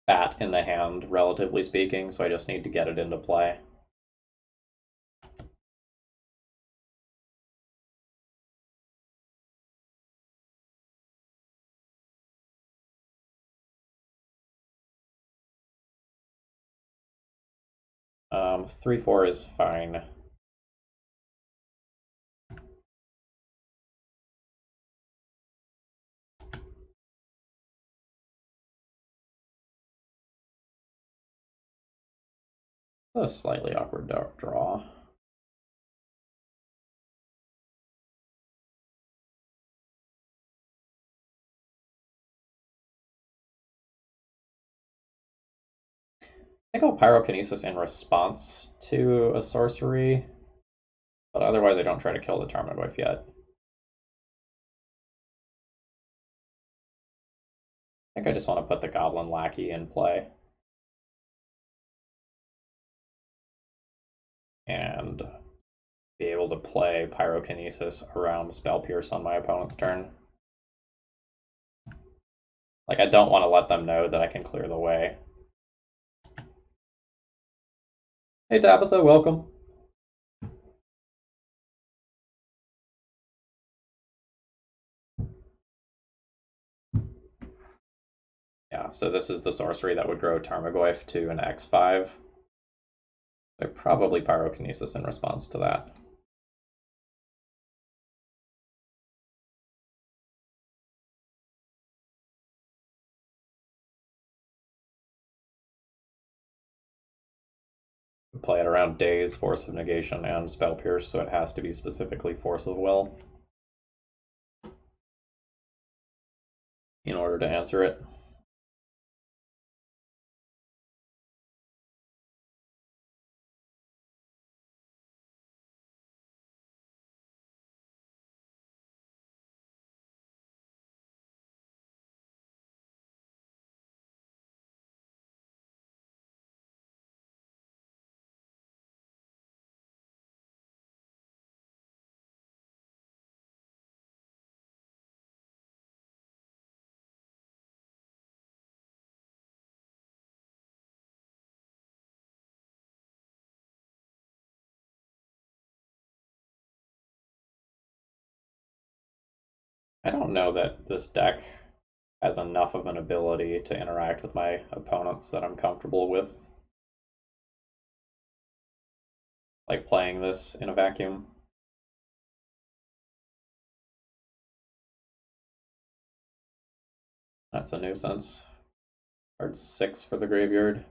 fat in the hand, relatively speaking, so I just need to get it into play. Um, 3/4 is fine. A slightly awkward draw. I think I'll Pyrokinesis in response to a sorcery. But otherwise I don't try to kill the Tarmogoyf yet. I think I just want to put the Goblin Lackey in play. And be able to play Pyrokinesis around Spell Pierce on my opponent's turn. Like, I don't want to let them know that I can clear the way. Hey Tabitha, welcome. Yeah, so this is the sorcery that would grow Tarmogoyf to an X5. So probably Pyrokinesis in response to that. Play it around Daze, Force of Negation, and Spell Pierce, so it has to be specifically Force of Will in order to answer it. I don't know that this deck has enough of an ability to interact with my opponents that I'm comfortable with. Like playing this in a vacuum. That's a nuisance. Card 6 for the graveyard.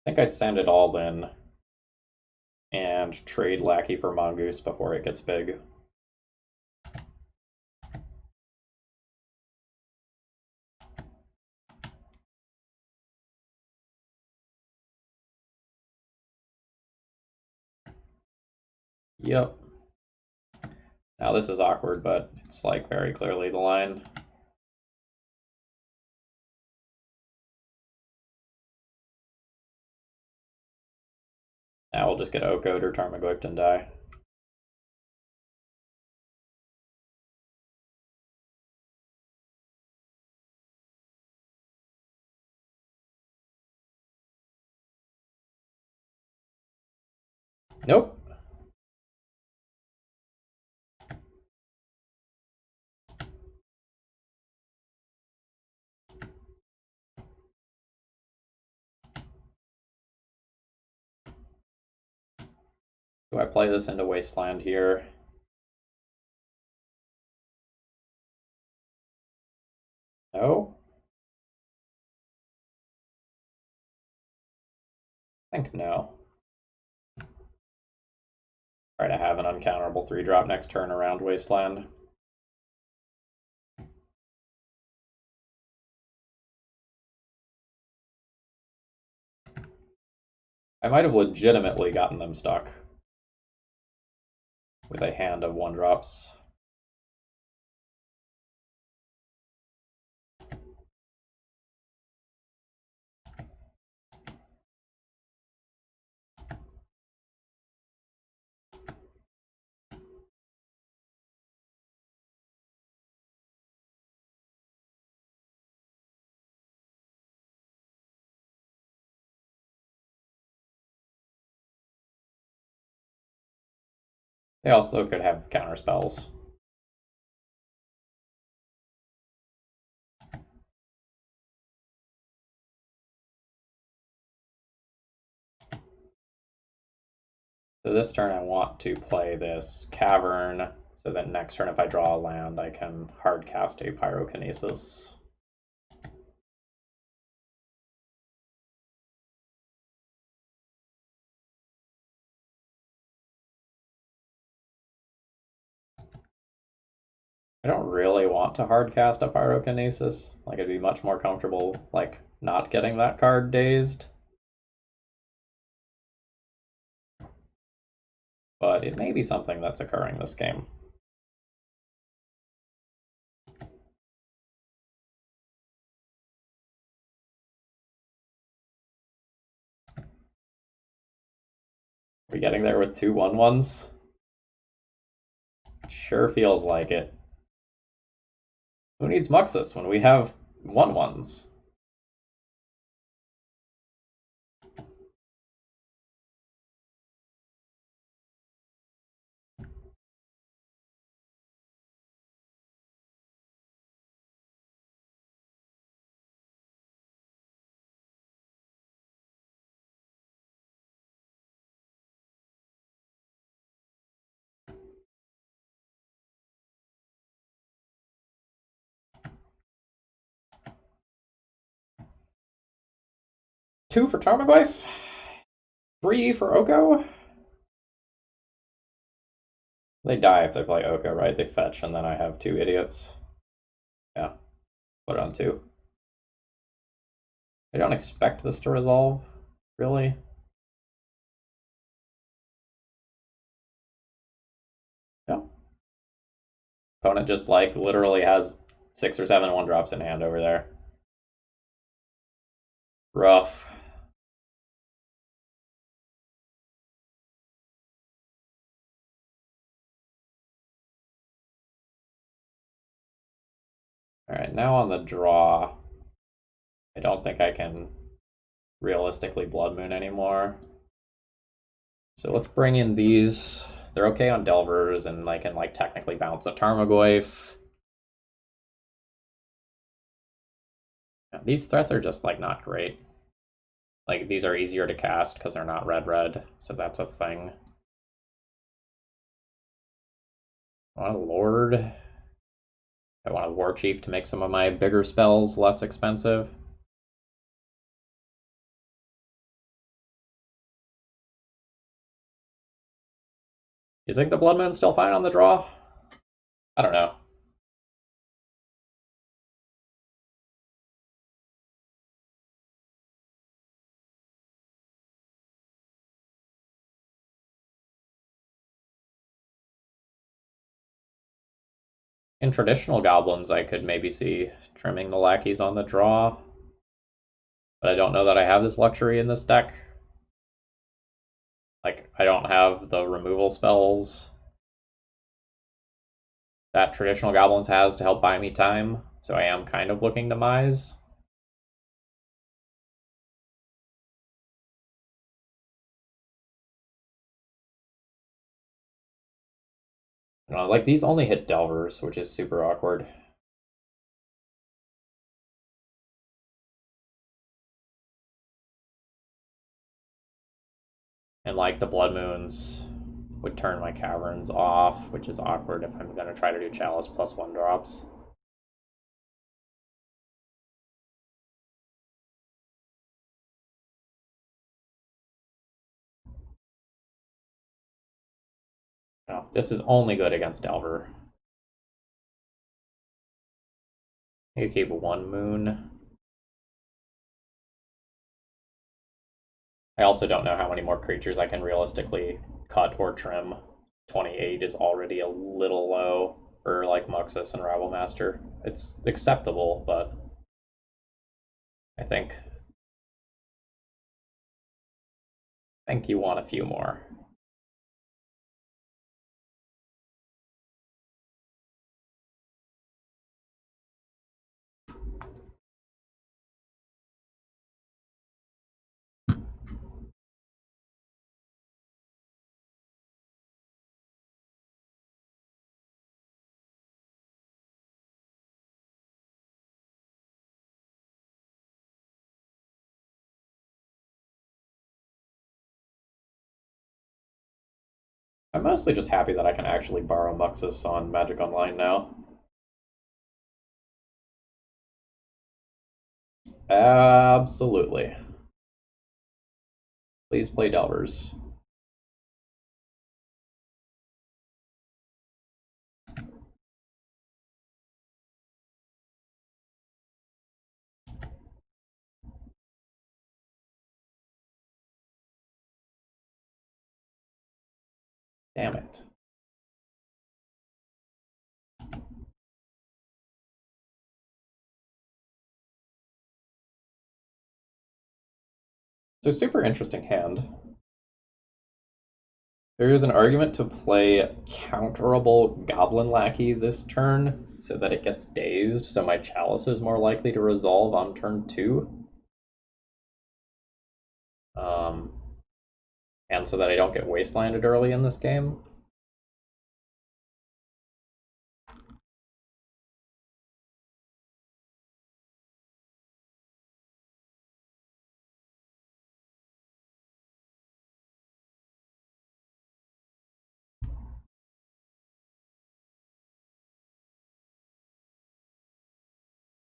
I think I send it all in and trade Lackey for Mongoose before it gets big. Yep. Now this is awkward, but it's like very clearly the line. Now we'll just get Okoed or Tarmogoyf and die. Nope. Do I play this into Wasteland here? No? I think no. Try to have an uncounterable 3-drop next turn around Wasteland. I might have legitimately gotten them stuck with a hand of 1-drops. They also could have counter spells. So this turn I want to play this Cavern, so that next turn if I draw a land I can hard cast a Pyrokinesis. I don't really want to hardcast a Pyrokinesis. Like, I'd be much more comfortable, like, not getting that card dazed. But it may be something that's occurring this game. We getting there with two 1/1s? Sure feels like it. Who needs Muxus when we have 1/1s? Two for Tarmogoyf? Three for Oko? They die if they play Oko, right? They fetch, and then I have two idiots. Yeah, put it on two. I don't expect this to resolve, really. Yeah. Opponent just, like, literally has 6 or 7 1-drops in hand over there. Rough. Alright, now on the draw, I don't think I can realistically Blood Moon anymore. So let's bring in these. They're okay on Delvers, and I can, like, technically bounce a Tarmogoyf. These threats are just, like, not great. Like, these are easier to cast because they're not red-red, so that's a thing. I want a Lord. I want a War Chief to make some of my bigger spells less expensive. You think the Blood Moon's still fine on the draw? I don't know. In traditional goblins, I could maybe see trimming the lackeys on the draw, but I don't know that I have this luxury in this deck. Like, I don't have the removal spells that traditional goblins has to help buy me time, so I am kind of looking to Mise. Like, these only hit Delvers, which is super awkward. And, like, the Blood Moons would turn my Caverns off, which is awkward if I'm going to try to do Chalice plus 1-drops. No, this is only good against Delver. You keep one Moon. I also don't know how many more creatures I can realistically cut or trim. 28 is already a little low for, like, Muxus and Rabblemaster. It's acceptable, but I think you want a few more. I'm mostly just happy that I can actually borrow Muxus on Magic Online now. Absolutely. Please play Delvers. Damn it. So super interesting hand. There is an argument to play counterable Goblin Lackey this turn so that it gets dazed, so my Chalice is more likely to resolve on turn 2. Um, and so that I don't get wastelanded early in this game.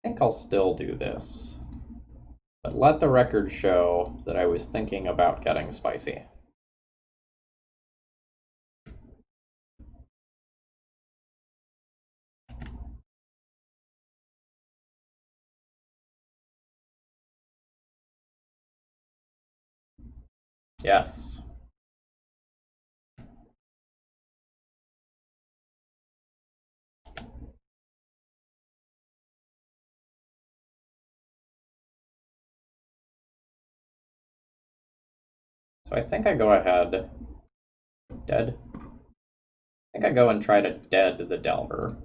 I think I'll still do this, but let the record show that I was thinking about getting spicy. Yes. So I think I go ahead. Dead? I think I go and try to dead the Delver.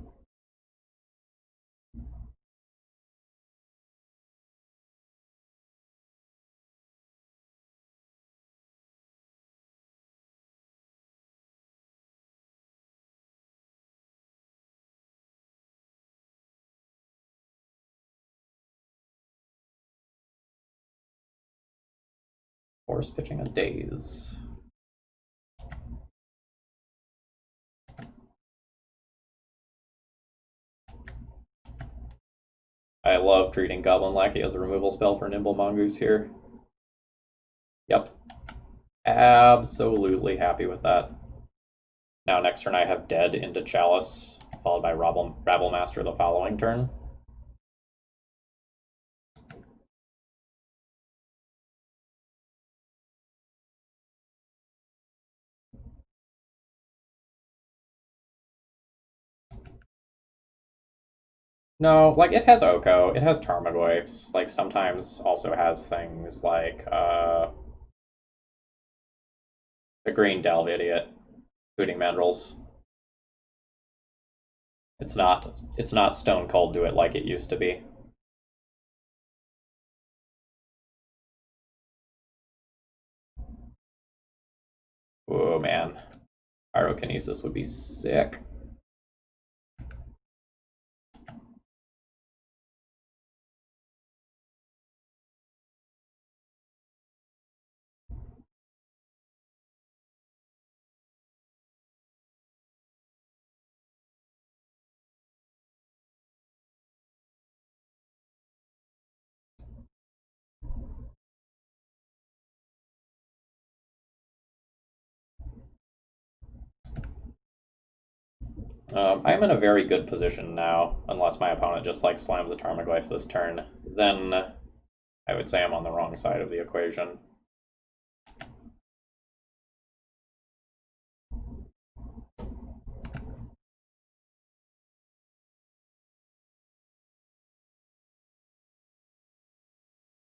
Force pitching a Daze. I love treating Goblin Lackey as a removal spell for Nimble Mongoose here. Yep. Absolutely happy with that. Now next turn I have Dead into Chalice, followed by Rabble Master the following turn. No, like it has Oko, it has Tarmogoyfs, like sometimes also has things like the Green Delve Idiot, Hooting Mandrills. It's not stone cold to it like it used to be. Oh man. Pyrokinesis would be sick. I'm in a very good position now, unless my opponent just like slams a Tarmogoyf this turn. Then I would say I'm on the wrong side of the equation.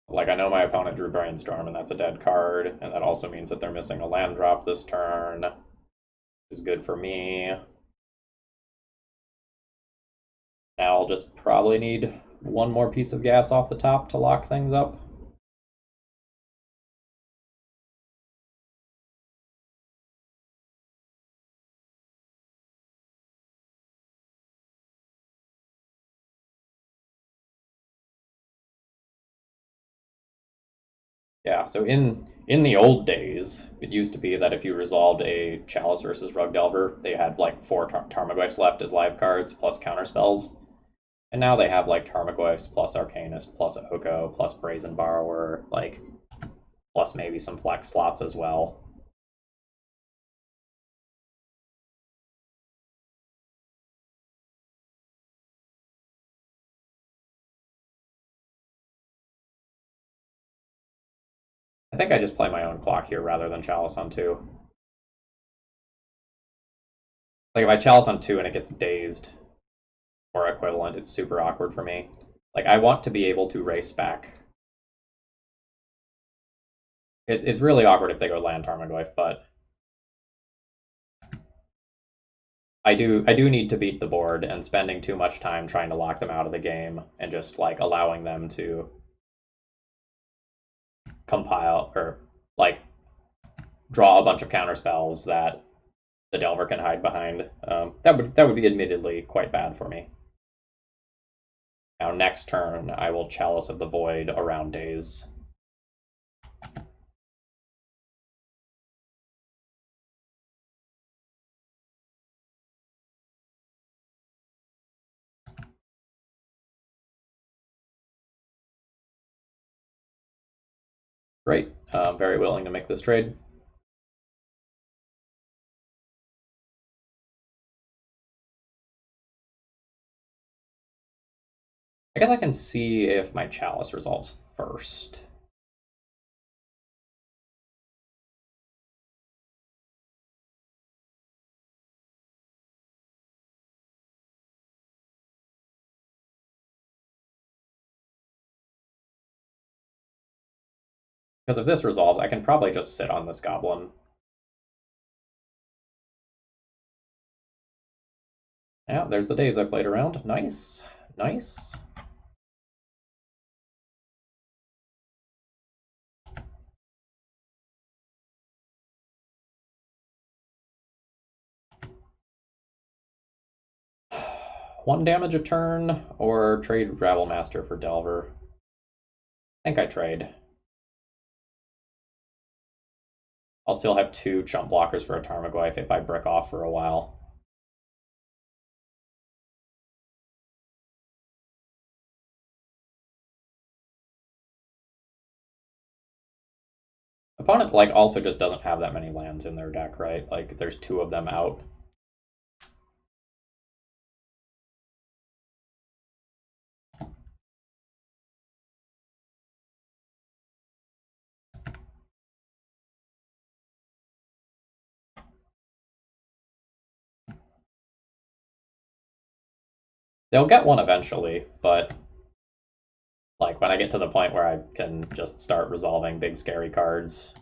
Like, I know my opponent drew Brainstorm, and that's a dead card, and that also means that they're missing a land drop this turn, which is good for me. Now I'll just probably need one more piece of gas off the top to lock things up. Yeah, so in the old days, it used to be that if you resolved a Chalice versus Rug Delver, they had like 4 Tarmogoyfs left as live cards plus counterspells. And now they have like Tarmogoyfs plus Arcanist plus Oko plus Brazen Borrower, like plus maybe some flex slots as well. I think I just play my own clock here rather than Chalice on 2. Like if I chalice on 2 and it gets dazed or equivalent, it's super awkward for me. Like I want to be able to race back. It's really awkward if they go land Tarmogoyf, but I do need to beat the board, and spending too much time trying to lock them out of the game and just like allowing them to compile or like draw a bunch of counter spells that the Delver can hide behind. That would be admittedly quite bad for me. Now next turn I will Chalice of the Void around Daze. Great. Very willing to make this trade. I guess I can see if my Chalice resolves first. Because if this resolves, I can probably just sit on this Goblin. Yeah, there's the days I played around. Nice. Nice. One damage a turn, or trade Rabblemaster for Delver. I think I trade. I'll still have 2 chump blockers for a Tarmogoyf if I brick off for a while. Opponent like also just doesn't have that many lands in their deck, right? Like there's 2 of them out. They'll get one eventually, but like when I get to the point where I can just start resolving big scary cards,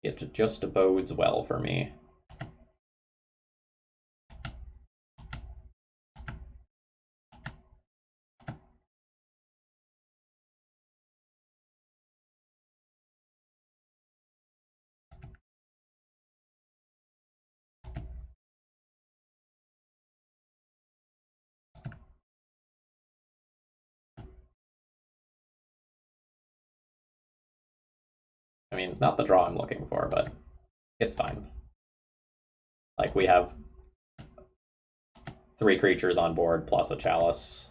it just bodes well for me. I mean, not the draw I'm looking for, but it's fine. Like we have 3 creatures on board plus a Chalice.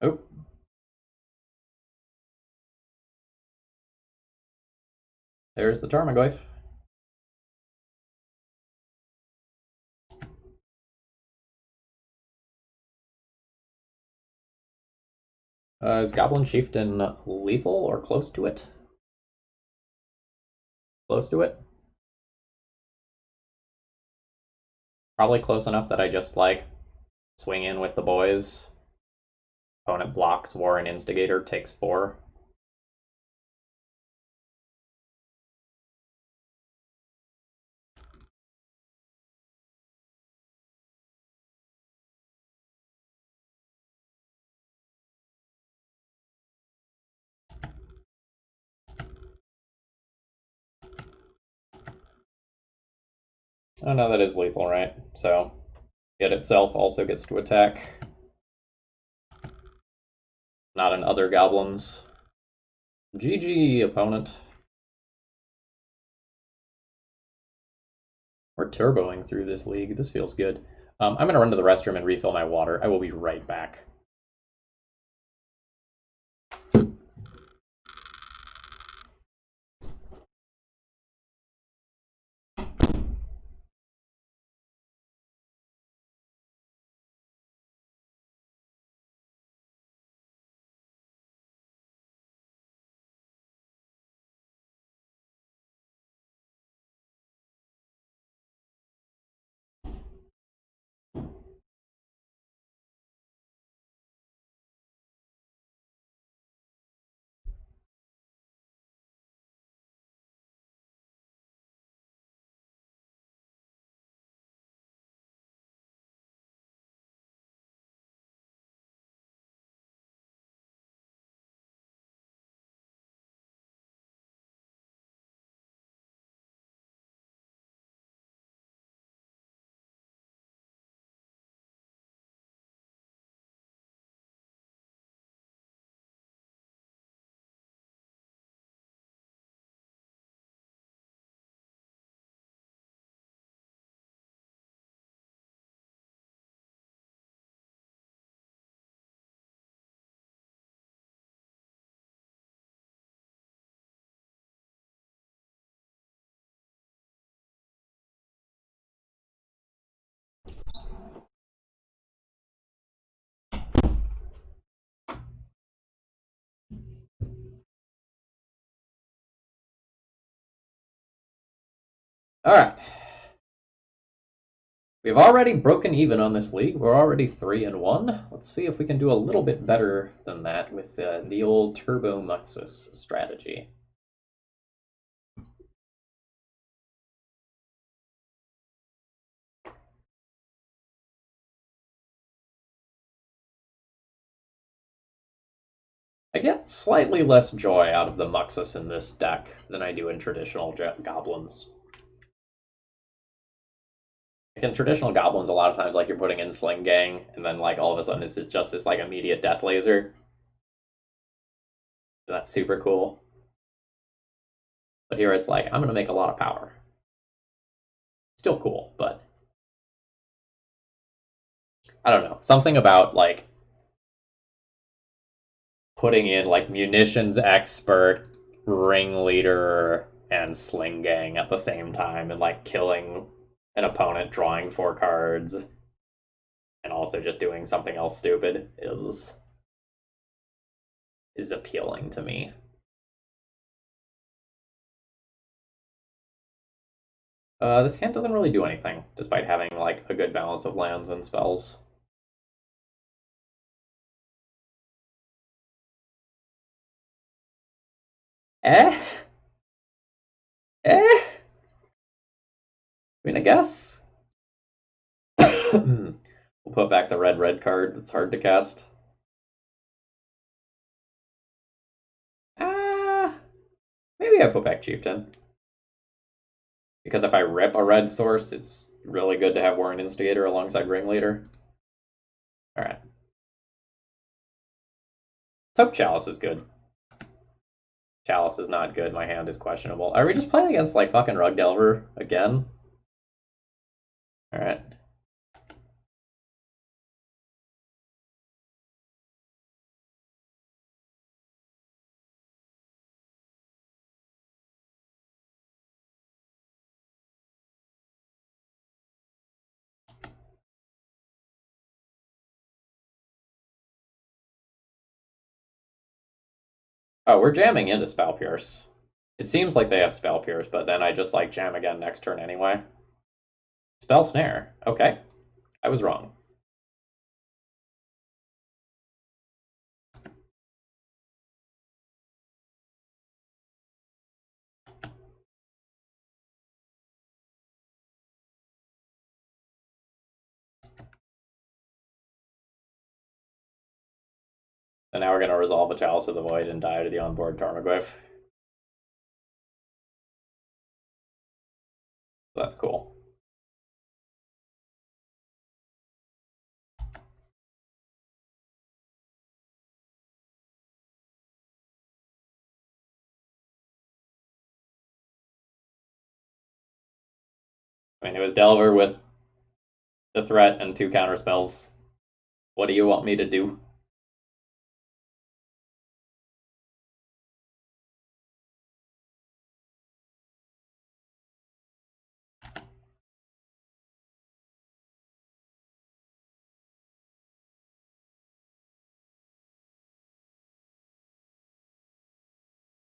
Oh. There's the Tarmogoyf. Is Goblin Chieftain lethal or close to it? Close to it? Probably close enough that I just, like, swing in with the boys. Opponent blocks War and Instigator, takes 4. Oh no, that is lethal, right? So, it itself also gets to attack. Not in other goblins. GG, opponent. We're turboing through this league. This feels good. I'm going to run to the restroom and refill my water. I will be right back. Alright. We've already broken even on this league. We're already 3-1. Let's see if we can do a little bit better than that with the old Turbo Muxus strategy. I get slightly less joy out of the Muxus in this deck than I do in traditional goblins. Like in traditional goblins, a lot of times like you're putting in Sling Gang, and then like all of a sudden it's just this like immediate death laser. And that's super cool. But here it's like, I'm gonna make a lot of power. Still cool, but I don't know. Something about like putting in like munitions expert, ringleader, and Sling Gang at the same time and like killing an opponent drawing 4 cards and also just doing something else stupid is appealing to me. This hand doesn't really do anything, despite having like a good balance of lands and spells. Eh? Eh? I mean, I guess. We'll put back the red card that's hard to cast. Ah, maybe I put back Chieftain. Because if I rip a red source, it's really good to have Warren Instigator alongside Ringleader. Alright. Let's hope Chalice is good. Chalice is not good. My hand is questionable. Are we just playing against, like, fucking Rug Delver again? Alright. Oh, we're jamming into Spell Pierce. It seems like they have Spell Pierce, but then I just, like, jam again next turn anyway. Spell Snare. Okay. I was wrong. And now we're going to resolve a Chalice of the Void and die to the onboard Tarmogoyf. So that's cool. I mean, it was Delver with the threat and 2 counter spells. What do you want me to do?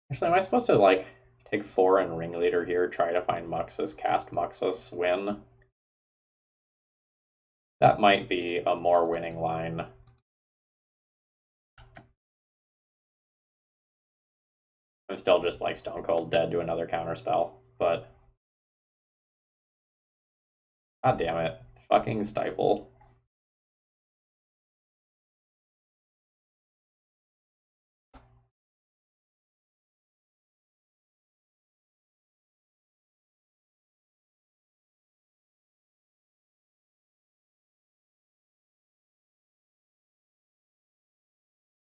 Actually, am I supposed to, like, take 4 and Ringleader here, try to find Muxus, cast Muxus, win? That might be a more winning line. I'm still just, like, Stone Cold dead to another counterspell, but... God damn it. Fucking Stifle.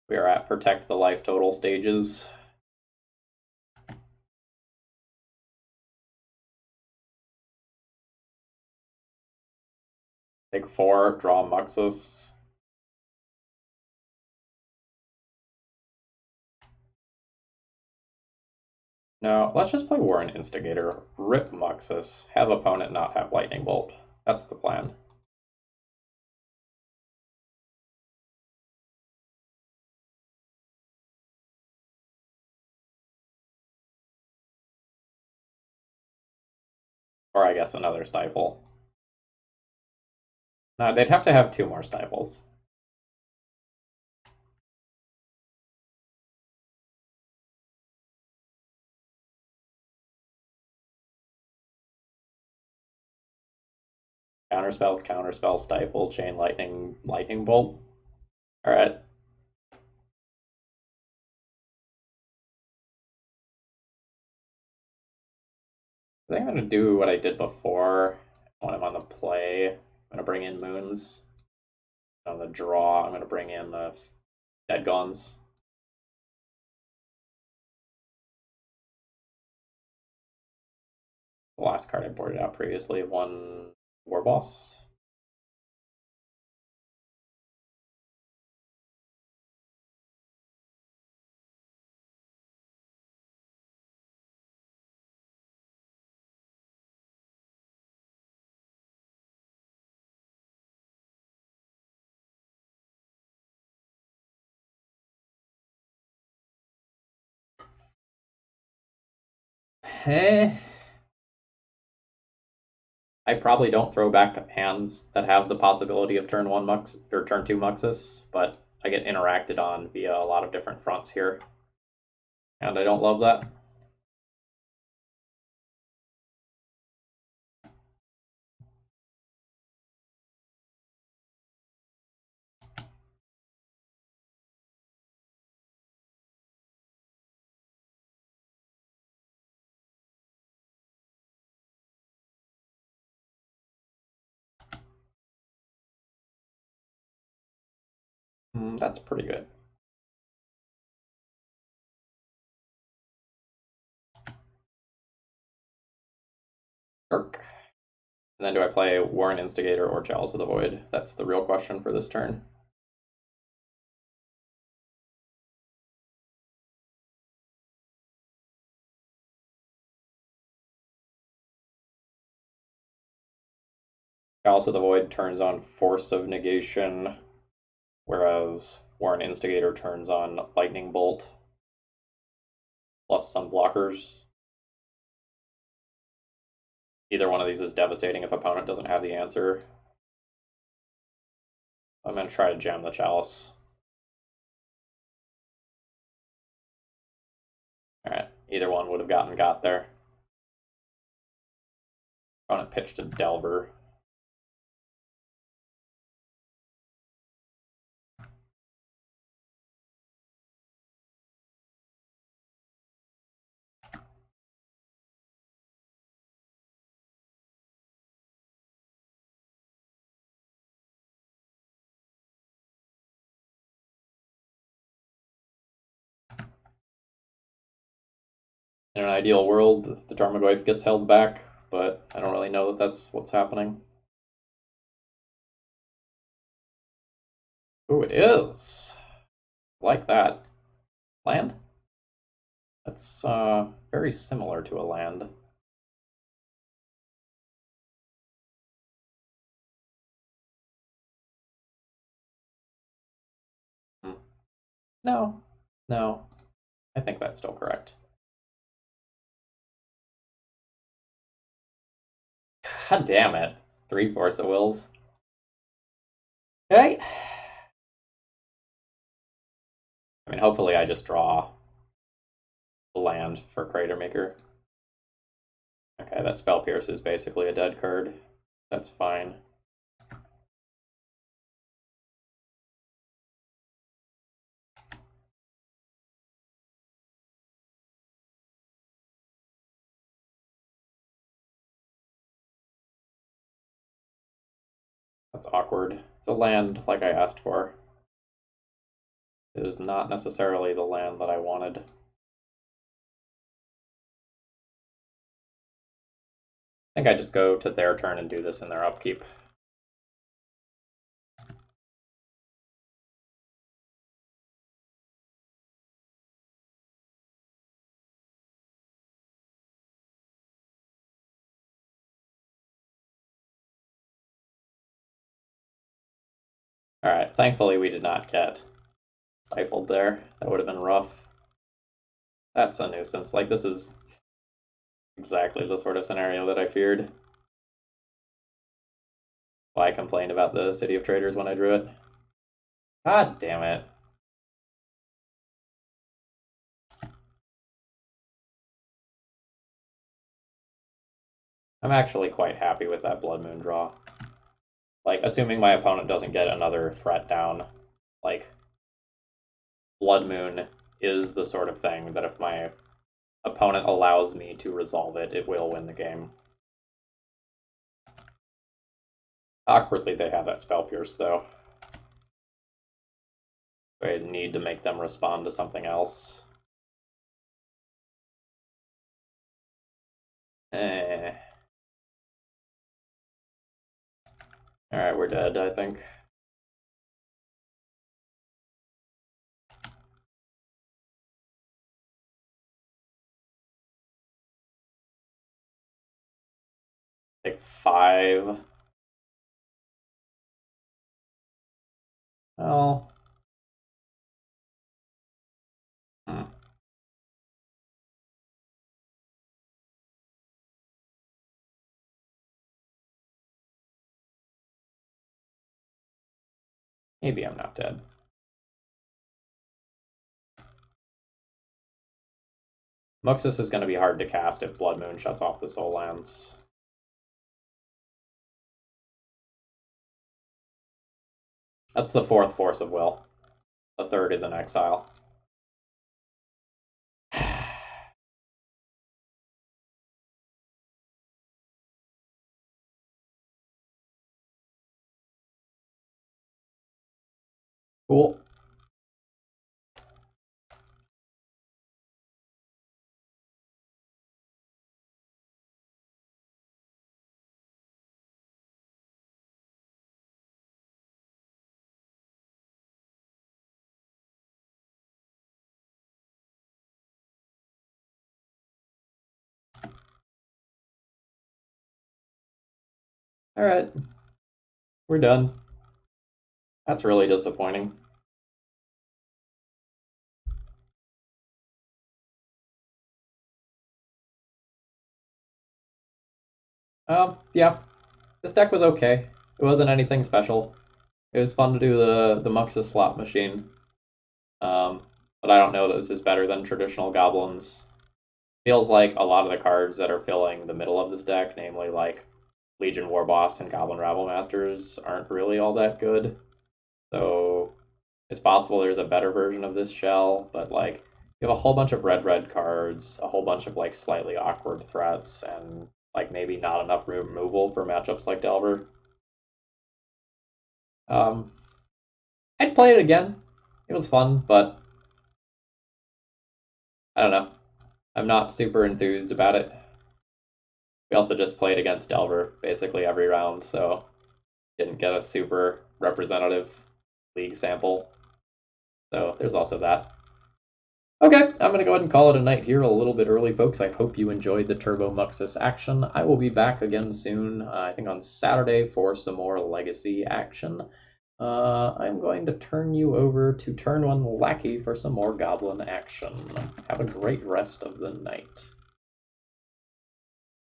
We are at Protect the Life Total stages. Take 4, draw Muxus. No, let's just play Warren Instigator, rip Muxus, have opponent not have Lightning Bolt. That's the plan. Or I guess another stifle. No, they'd have to have two more stifles. Counterspell, counterspell, stifle, chain lightning, lightning bolt. Alright. I think I'm going to do what I did before when I'm on the play. I'm going to bring in moons. On the draw, I'm going to bring in the dead guns. The last card I boarded out previously, one War Boss. Eh. I probably don't throw back hands that have the possibility of turn one Mux or turn two Muxus, but I get interacted on via a lot of different fronts here. And I don't love that. That's pretty good. Kirk. And then do I play Warren Instigator or Chalice of the Void? That's the real question for this turn. Chalice of the Void turns on Force of Negation, whereas Warren Instigator turns on Lightning Bolt, plus some blockers. Either one of these is devastating if opponent doesn't have the answer. I'm going to try to jam the Chalice. Alright, either one would have got there. Opponent pitched a Delver. In an ideal world, the Tarmogoyf gets held back, but I don't really know that that's what's happening. Ooh, it is. Like that. Land? That's very similar to a land. Hmm. No, no. I think that's still correct. God damn it. 3 Force of Wills. Okay. I mean, hopefully I just draw the land for Crater Maker. Okay, that Spell Pierce is basically a dead card. That's fine. That's awkward. It's a land like I asked for. It is not necessarily the land that I wanted. I think I just go to their turn and do this in their upkeep. Alright, thankfully we did not get stifled there. That would have been rough. That's a nuisance. Like, this is exactly the sort of scenario that I feared. Why I complained about the City of Traders when I drew it. God damn it. I'm actually quite happy with that Blood Moon draw. Like, assuming my opponent doesn't get another threat down, like, Blood Moon is the sort of thing that if my opponent allows me to resolve it, it will win the game. Awkwardly, they have that Spell Pierce, though. I need to make them respond to something else. Eh. Alright, we're dead, I think. Take 5. Oh. Hmm. Maybe I'm not dead. Muxus is going to be hard to cast if Blood Moon shuts off the Soul Lands. That's the 4th Force of Will. The 3rd is in exile. Cool. Alright. We're done. That's really disappointing. Yeah. This deck was okay. It wasn't anything special. It was fun to do the Muxus slot machine. But I don't know that this is better than traditional goblins. Feels like a lot of the cards that are filling the middle of this deck, namely like Legion Warboss and Goblin Rabble Masters, aren't really all that good. So it's possible there's a better version of this shell, but like you have a whole bunch of red cards, a whole bunch of like slightly awkward threats, and like maybe not enough removal for matchups like Delver. Um, I'd play it again. It was fun, but I don't know. I'm not super enthused about it. We also just played against Delver basically every round, so didn't get a super representative league sample. So there's also that. Okay, I'm going to go ahead and call it a night here a little bit early, folks. I hope you enjoyed the Turbo Muxus action. I will be back again soon, I think on Saturday, for some more Legacy action. I'm going to turn you over to Turn 1 Lackey for some more Goblin action. Have a great rest of the night.